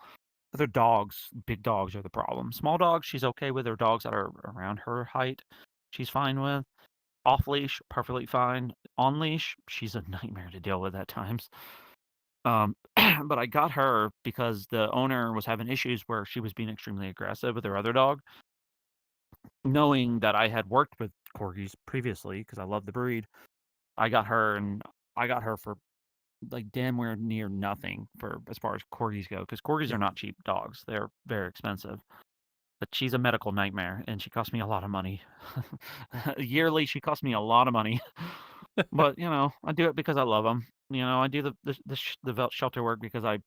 Other dogs, big dogs are the problem. Small dogs, she's okay with. Her dogs that are around her height, she's fine with. Off leash, perfectly fine. On leash, she's a nightmare to deal with at times. But I got her because the owner was having issues where she was being extremely aggressive with her other dog. Knowing that I had worked with corgis previously because I love the breed, I got her and I got her for like damn near nothing for as far as corgis go because corgis are Yeah. not cheap dogs. They're very expensive. But she's a medical nightmare and she cost me a lot of money. Yearly, she cost me a lot of money. But, I do it because I love them. I do the shelter work because I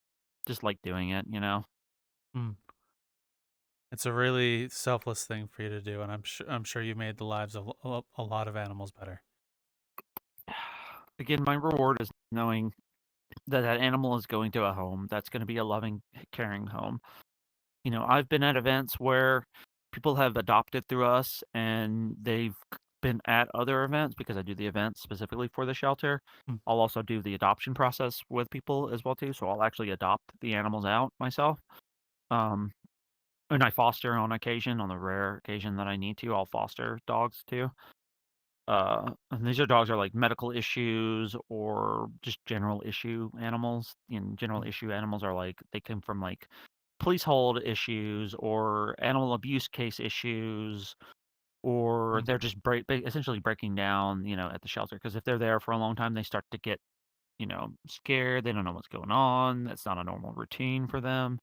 just like doing it. Mm. It's a really selfless thing for you to do, and I'm sure you made the lives of a lot of animals better. Again, my reward is knowing that that animal is going to a home that's going to be a loving, caring home. I've been at events where people have adopted through us and they've been at other events because I do the events specifically for the shelter. Mm. I'll also do the adoption process with people as well too. So I'll actually adopt the animals out myself. Um, and I foster on occasion, on the rare occasion that I need to, I'll foster dogs too. And these dogs are like medical issues or just general issue animals. And general Mm. issue animals are like they come from like police hold issues or animal abuse case issues, or Mm. they're just essentially breaking down, at the shelter. Because if they're there for a long time, they start to get, scared. They don't know what's going on. That's not a normal routine for them.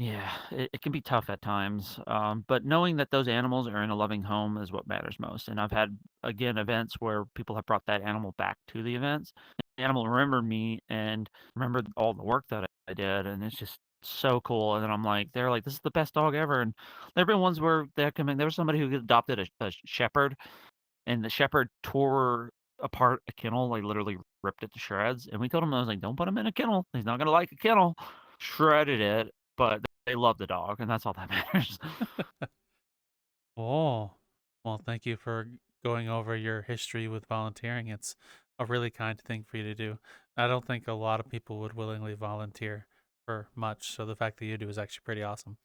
Yeah, it can be tough at times, but knowing that those animals are in a loving home is what matters most, and I've had, again, events where people have brought that animal back to the events. The animal remembered me and remembered all the work that I did, and it's just so cool, and then I'm like they're like, "This is the best dog ever," and there have been ones where they come in there was somebody who adopted a shepherd, and the shepherd tore apart a kennel, like, literally ripped it to shreds, and we told him, I was like, "Don't put him in a kennel. He's not gonna like a kennel." Shredded it, but they love the dog, and that's all that matters. Oh, well, thank you for going over your history with volunteering. It's a really kind thing for you to do. I don't think a lot of people would willingly volunteer for much, so the fact that you do is actually pretty awesome.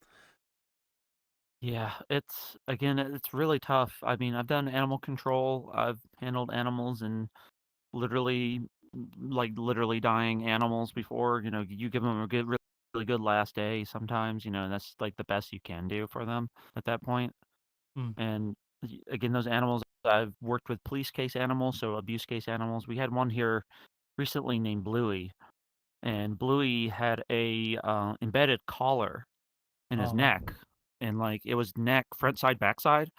Yeah, it's again, it's really tough. I mean, I've done animal control, I've handled animals and literally literally dying animals before, you give them a good really good last day sometimes, and that's, like, the best you can do for them at that point. Mm. And again, those animals, I've worked with police case animals, so abuse case animals. We had one here recently named Bluey, and Bluey had a embedded collar in his Oh, wow. neck, and like it was neck front side back side.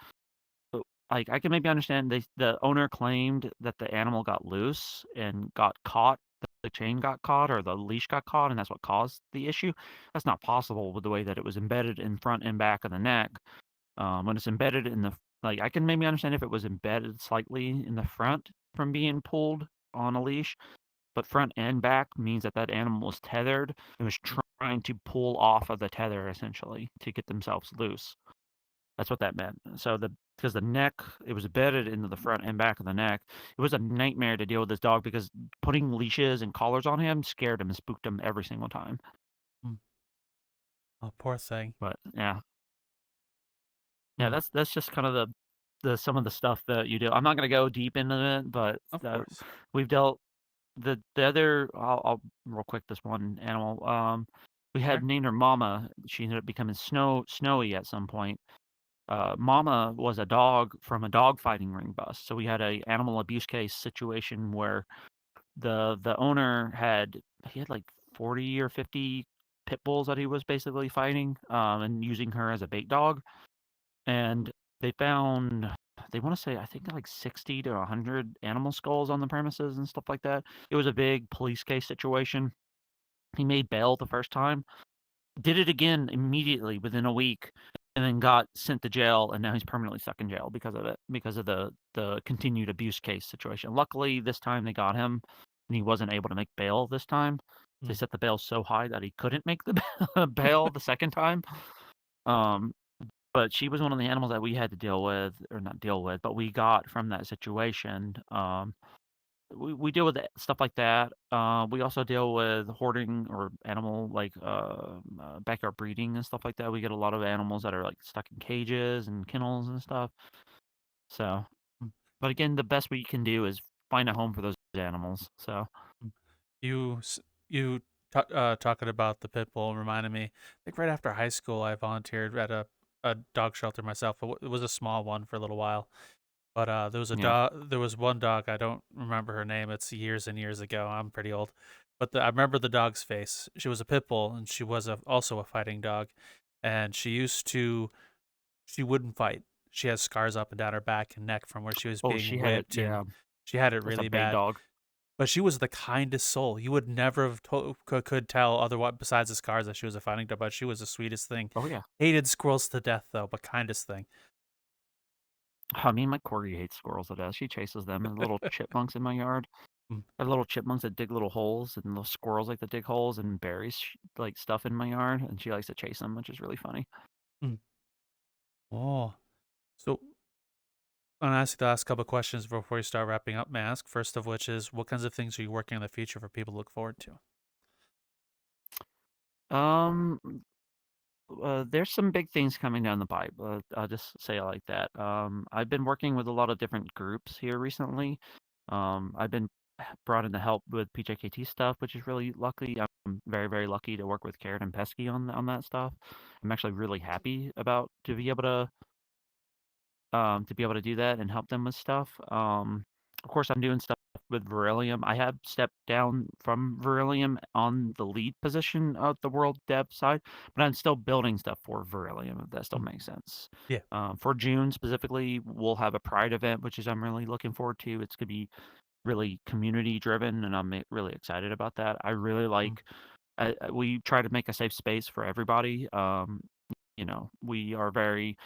So, like I can maybe understand the owner claimed that the animal got loose and got caught. The chain got caught or the leash got caught, and that's what caused the issue. That's not possible with the way that it was embedded in front and back of the neck. When it's embedded in the like, I can maybe understand if it was embedded slightly in the front from being pulled on a leash, but front and back means that that animal was tethered and was trying to pull off of the tether essentially to get themselves loose. That's what that meant. So because the neck, it was embedded into the front and back of the neck. It was a nightmare to deal with this dog because putting leashes and collars on him scared him and spooked him every single time. Mm. Oh, poor thing. But yeah, yeah, Mm. that's just kind of the some of the stuff that you do. I'm not gonna go deep into it, but Of course. we've dealt the other. I'll real quick this one animal. We had Sure. named her Mama. She ended up becoming Snowy at some point. Mama was a dog from a dog fighting ring bust. So we had a animal abuse case situation where the owner he had like 40 or 50 pit bulls that he was basically fighting and using her as a bait dog. And they found they wanna say, I think, like, 60 to 100 animal skulls on the premises and stuff like that. It was a big police case situation. He made bail the first time, did it again immediately within a week, and then got sent to jail, and now he's permanently stuck in jail because of it, because of the continued abuse case situation. Luckily, this time they got him, and he wasn't able to make bail this time. They Mm. set the bail so high that he couldn't make the bail the second time. Um, but she was one of the animals that we had to deal with, or not deal with, but we got from that situation. We deal with stuff like that. We also deal with hoarding or animal like backyard breeding and stuff like that. We get a lot of animals that are like stuck in cages and kennels and stuff. So, Mm. but again, the best we can do is find a home for those animals. So, Mm. You talking about the pit bull reminded me. I think right after high school, I volunteered at a dog shelter myself. It was a small one for a little while, but there was a yeah. dog. There was one dog. I don't remember her name. It's years and years ago. I'm pretty old, but I remember the dog's face. She was a pit bull, and she was also a fighting dog. And she wouldn't fight. She has scars up and down her back and neck from where she was Oh, being she had it. whipped, and Yeah, she had it that's a really bait bad. dog. But she was the kindest soul. You would never have could tell otherwise besides the scars that she was a fighting dog, but she was the sweetest thing. Oh yeah. Hated squirrels to death though, but kindest thing. I mean, my corgi hates squirrels to death. She chases them and little chipmunks in my yard. Mm. I have little chipmunks that dig little holes, and little squirrels like to dig holes and bury like stuff in my yard, and she likes to chase them, which is really funny. Mm. Oh, so I'm gonna ask you the last couple of questions before you start wrapping up, Mask. First of which is, what kinds of things are you working on in the future for people to look forward to? Um, there's some big things coming down the pipe. I'll just say it like that. I've been working with a lot of different groups here recently. I've been brought in to help with PJKT stuff, which is really lucky. I'm very, very lucky to work with Karen and Pesky on that stuff. I'm actually really happy about to be able to do that and help them with stuff. Of course, I'm doing stuff with Vrilium. I have stepped down from Vrilium on the lead position of the world dev side, but I'm still building stuff for Vrilium, if that still Mm. makes sense. Yeah. For June specifically, we'll have a Pride event, which is I'm really looking forward to. It's gonna be really community driven, and I'm really excited about that. I really Mm. like we try to make a safe space for everybody. We are very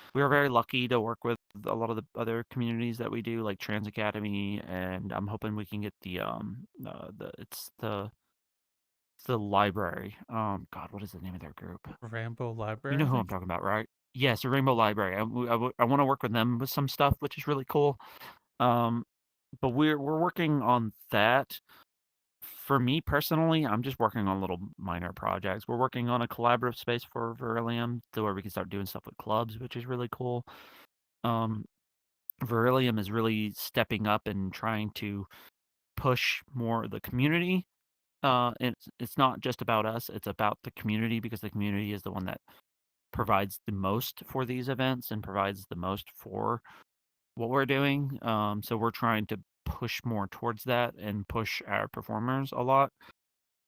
lucky to work with a lot of the other communities that we do, like Trans Academy, and I'm hoping we can get the library. God, what is the name of their group? Rainbow You Library, know I who I'm think. talking about, right? Yes, the Rainbow Library. I want to work with them with some stuff, which is really cool. Um, but we're working on that. For me personally, I'm just working on little minor projects. We're working on a collaborative space for Vrilium to where we can start doing stuff with clubs, which is really cool. Um, Vrilium is really stepping up and trying to push more of the community. It's not just about us; it's about the community because the community is the one that provides the most for these events and provides the most for what we're doing. So we're trying to push more towards that and push our performers a lot.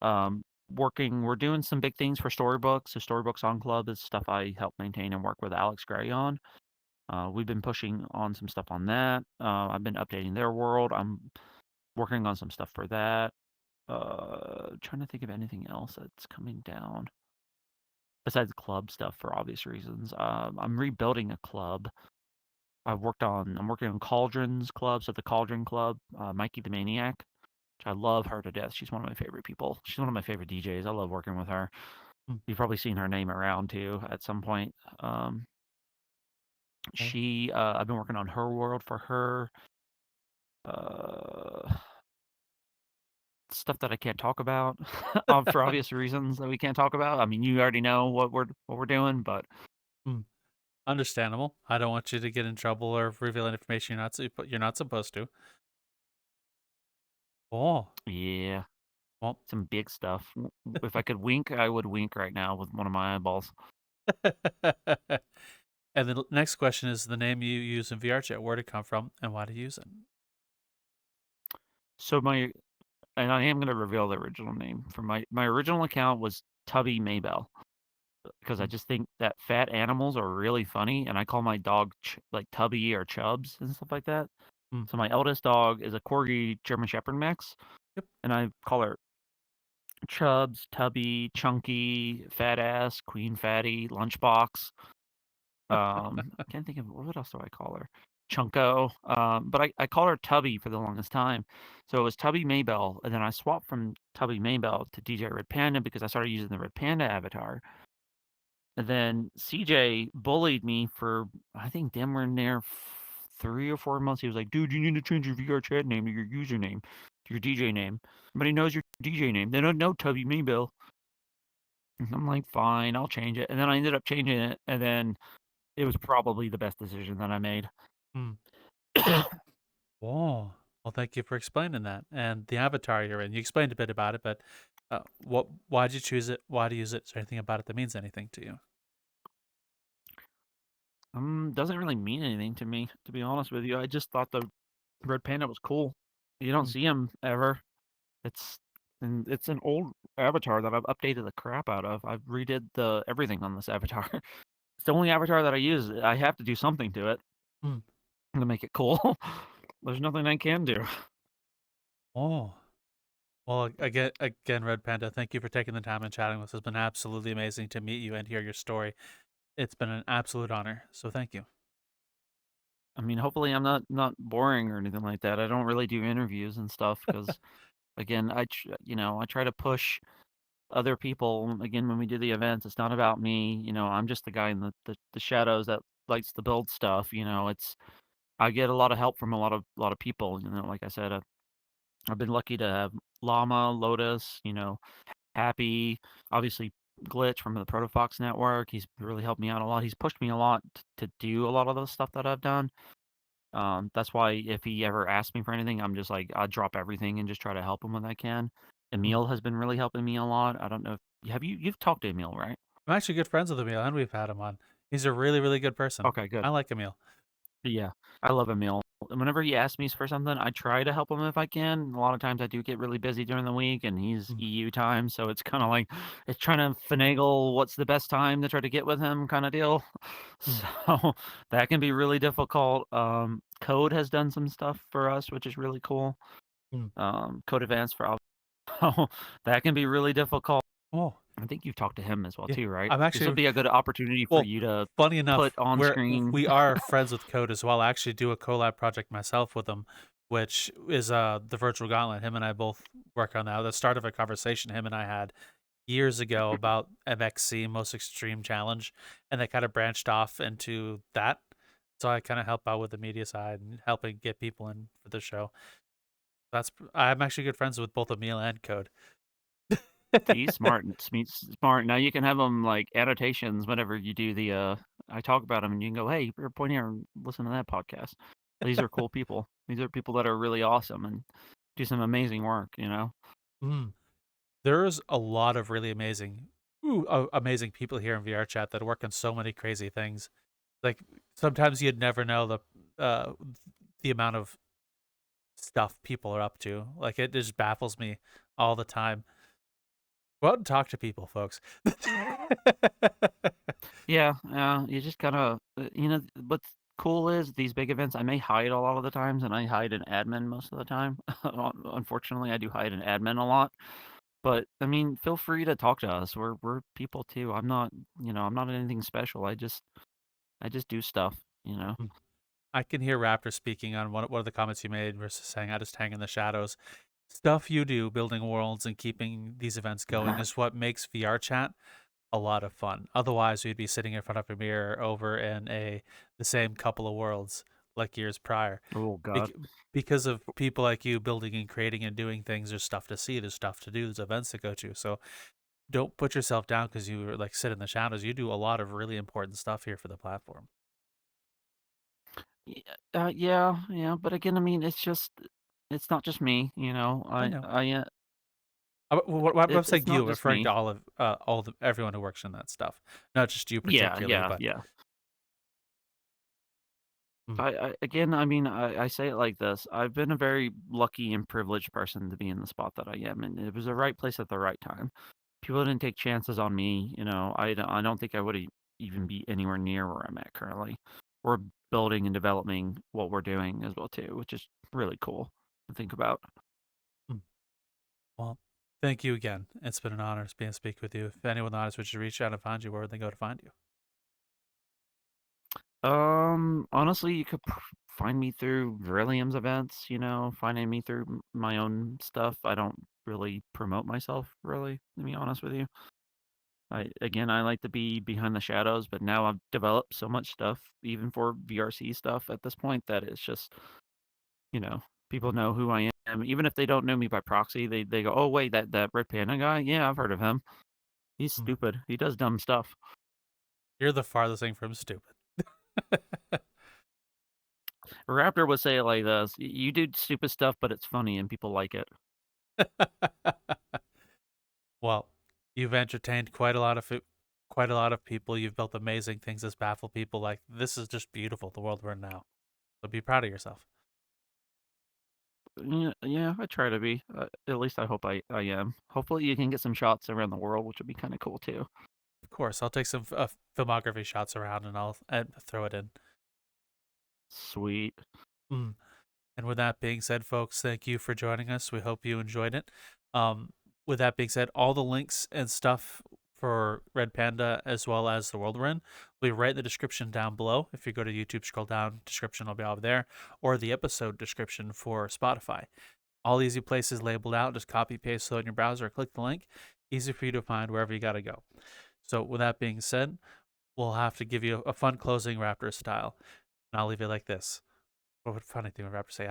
Um, we're doing some big things for Storybooks. So Storybooks on Club is stuff I help maintain and work with Alex Gray on. We've been pushing on some stuff on that. I've been updating their world. I'm working on some stuff for that. Trying to think of anything else that's coming down besides club stuff for obvious reasons. I'm rebuilding a club. I'm working on Cauldron's club, so the Cauldron Club, Mikey the Maniac, which I love her to death. She's one of my favorite people. She's one of my favorite DJs. I love working with her. Mm. You've probably seen her name around too at some point. Um, Oh. I've been working on her world for her. Uh, Stuff that I can't talk about for obvious reasons that we can't talk about. I mean, you already know what we're doing, but Mm. Understandable. I don't want you to get in trouble or reveal information you're not supposed to. Oh, yeah, well. some big stuff. If I could wink, I would wink right now with one of my eyeballs. And the next question is the name you use in VRChat. Where did it come from, and why do you use it? So and I am gonna reveal the original name. For my original account was Tubby Maybell because I Mm. just think that fat animals are really funny, and I call my dog like Tubby or Chubs and stuff like that. Mm. So my eldest dog is a Corgi German Shepherd mix, Yep. and I call her Chubs, Tubby, Chunky, Fat Ass, Queen Fatty, Lunchbox. I can't think of what else do I call her? Chunko. But I call her Tubby for the longest time. So it was Tubby Maybell, and then I swapped from Tubby Maybell to DJRedpanda because I started using the RedPanda avatar. And then CJ bullied me for I think damn near 3 or 4 months. He was like, "Dude, you need to change your VR chat name to your username, to your DJ name. Everybody knows your DJ name. They don't know Tubby Maybell." And I'm like, "Fine, I'll change it." And then I ended up changing it, and then it was probably the best decision that I made. Mm. Oh, well, thank you for explaining that. And the avatar you're in, you explained a bit about it, but why did you choose it? Why do you use it? Is there anything about it that means anything to you? Doesn't really mean anything to me, to be honest with you. I just thought the red panda was cool. You don't Mm. see him ever. It's it's an old avatar that I've updated the crap out of. I've redid the everything on this avatar. It's the only avatar that I use. I have to do something to it Mm. to make it cool. There's nothing I can do. Oh, well, again, Red Panda, thank you for taking the time and chatting with us. It's been absolutely amazing to meet you and hear your story. It's been an absolute honor. So thank you. I mean, hopefully I'm not boring or anything like that. I don't really do interviews and stuff because again, I try to push other people. Again, when we do the events, it's not about me. I'm just the guy in the shadows that likes to build stuff. I get a lot of help from a lot of people. Like I said, I've been lucky to have Llama, Lotus, Happy, obviously Glitch from the Protofox network. He's really helped me out a lot. He's pushed me a lot to do a lot of the stuff that I've done. That's why if he ever asks me for anything, I'm just like I drop everything and just try to help him when I can. Mm. Emil has been really helping me a lot. I don't know if you've talked to Emil, right? I'm actually good friends with Emil, and we've had him on. He's a really, really good person. Okay, good. I like Emil. Yeah, I love Emil. whenever he asks me for something, I try to help him if I can. A lot of times I do get really busy during the week and he's Mm, EU time, so it's kind of like it's trying to finagle what's the best time to try to get with him kind of deal. mm, So that can be really difficult. Code has done some stuff for us, which is really cool. mm. Code Advanced for so that can be really difficult. Oh, I think you've talked to him as well yeah. too, right? I'm This would actually be a good opportunity for well. you to Funny put enough, on screen. we are friends with Code as well. I actually do a collab project myself with him, which is the Virtual Gauntlet. Him and I both work on that. The start of a conversation him and I had years ago about MXC, Most Extreme Challenge, and they kind of branched off into that. So I kind of help out with the media side and helping get people in for the show. I'm actually good friends with both Emil and Code. See, smart, smart. Now you can have them like annotations whenever you do the. I talk about them, and you can go, "Hey, point here and listen to that podcast." These are cool people. These are people that are really awesome and do some amazing work. You know. Mm. There's a lot of really amazing people here in VRChat that work on so many crazy things. Like sometimes you'd never know uh, the amount of stuff people are up to. Like it just baffles me all the time. Go out and talk to people, folks. Yeah, yeah. You just kind of, what's cool is these big events. I may hide a lot of the times, and I hide an admin most of the time. Unfortunately, I do hide an admin a lot. But I mean, feel free to talk to us. We're people too. I'm not anything special. I just do stuff. You know. I can hear Raptor speaking on one of the comments you made versus saying I just hang in the shadows. Stuff you do building worlds and keeping these events going is what makes VR chat a lot of fun. Otherwise, we'd be sitting in front of a mirror over in the same couple of worlds like years prior. Oh God. Bec- because of people like you building and creating and doing things, there's stuff to see, there's stuff to do, there's events to go to. So don't put yourself down because you like sit in the shadows. You do a lot of really important stuff here for the platform. Yeah, yeah, but again, I mean, it's not just me, I know. I I'm saying it's you, not just referring me. to all the everyone who works in that stuff, not just you Yeah, particularly, yeah, but yeah. mm, Again, I mean, I say it like this. I've been a very lucky and privileged person to be in the spot that I am, and it was the right place at the right time. People didn't take chances on me, I don't think I would even be anywhere near where I'm at currently. We're building and developing what we're doing as well too, which is really cool to think about. mm. Well, thank you again. It's been an honor being speak with you. If anyone in the audience would reach out and find you, where would they go to find you? Honestly, you could find me through Vrilium's events, finding me through my own stuff. I don't really promote myself, really, to be honest with you. I like to be behind the shadows, but now I've developed so much stuff, even for VRC stuff at this point, that it's just, you know, people know who I am. Even if they don't know me by proxy, they go, "Oh, wait, that RedPanda guy? Yeah, I've heard of him. He's Mm. stupid. He does dumb stuff." You're the farthest thing from stupid. Raptor would say it like this: "You do stupid stuff, but it's funny and people like it." Well, you've entertained quite a lot of people. You've built amazing things that baffle people. Like this is just beautiful. The world we're in now. So be proud of yourself. Yeah, yeah, I try to be. At least I hope I am. Hopefully, you can get some shots around the world, which would be kind of cool too. Of course, I'll take some filmography shots around and I'll throw it in. Sweet. Mm. And with that being said, folks, thank you for joining us. We hope you enjoyed it. Um, with that being said, all the links and stuff for Red Panda as well as the world we're in will be right in the description down below. If you go to YouTube, scroll down, description will be over there, or the episode description for Spotify. All easy places labeled out. Just copy paste it in your browser, click the link. Easy for you to find wherever you got to go. So with that being said, we'll have to give you a fun closing Raptor style. And I'll leave it like this. What would funny thing when rappers say,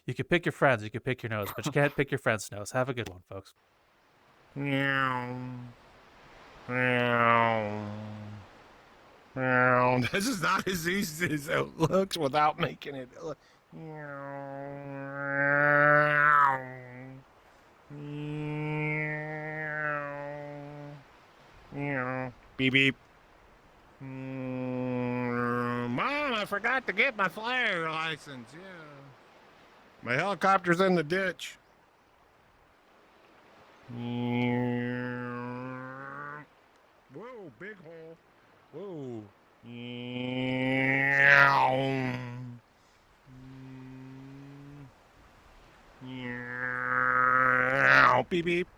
you can pick your friends, you can pick your nose, but you can't pick your friend's nose. Have a good one, folks. Meow. Meow. Meow. This is not as easy as it looks without making it. Meow. Meow. Meow. Beep beep. Mama. I forgot to get my flyer license. Yeah. My helicopter's in the ditch. Whoa, big hole. Whoa. Beep beep.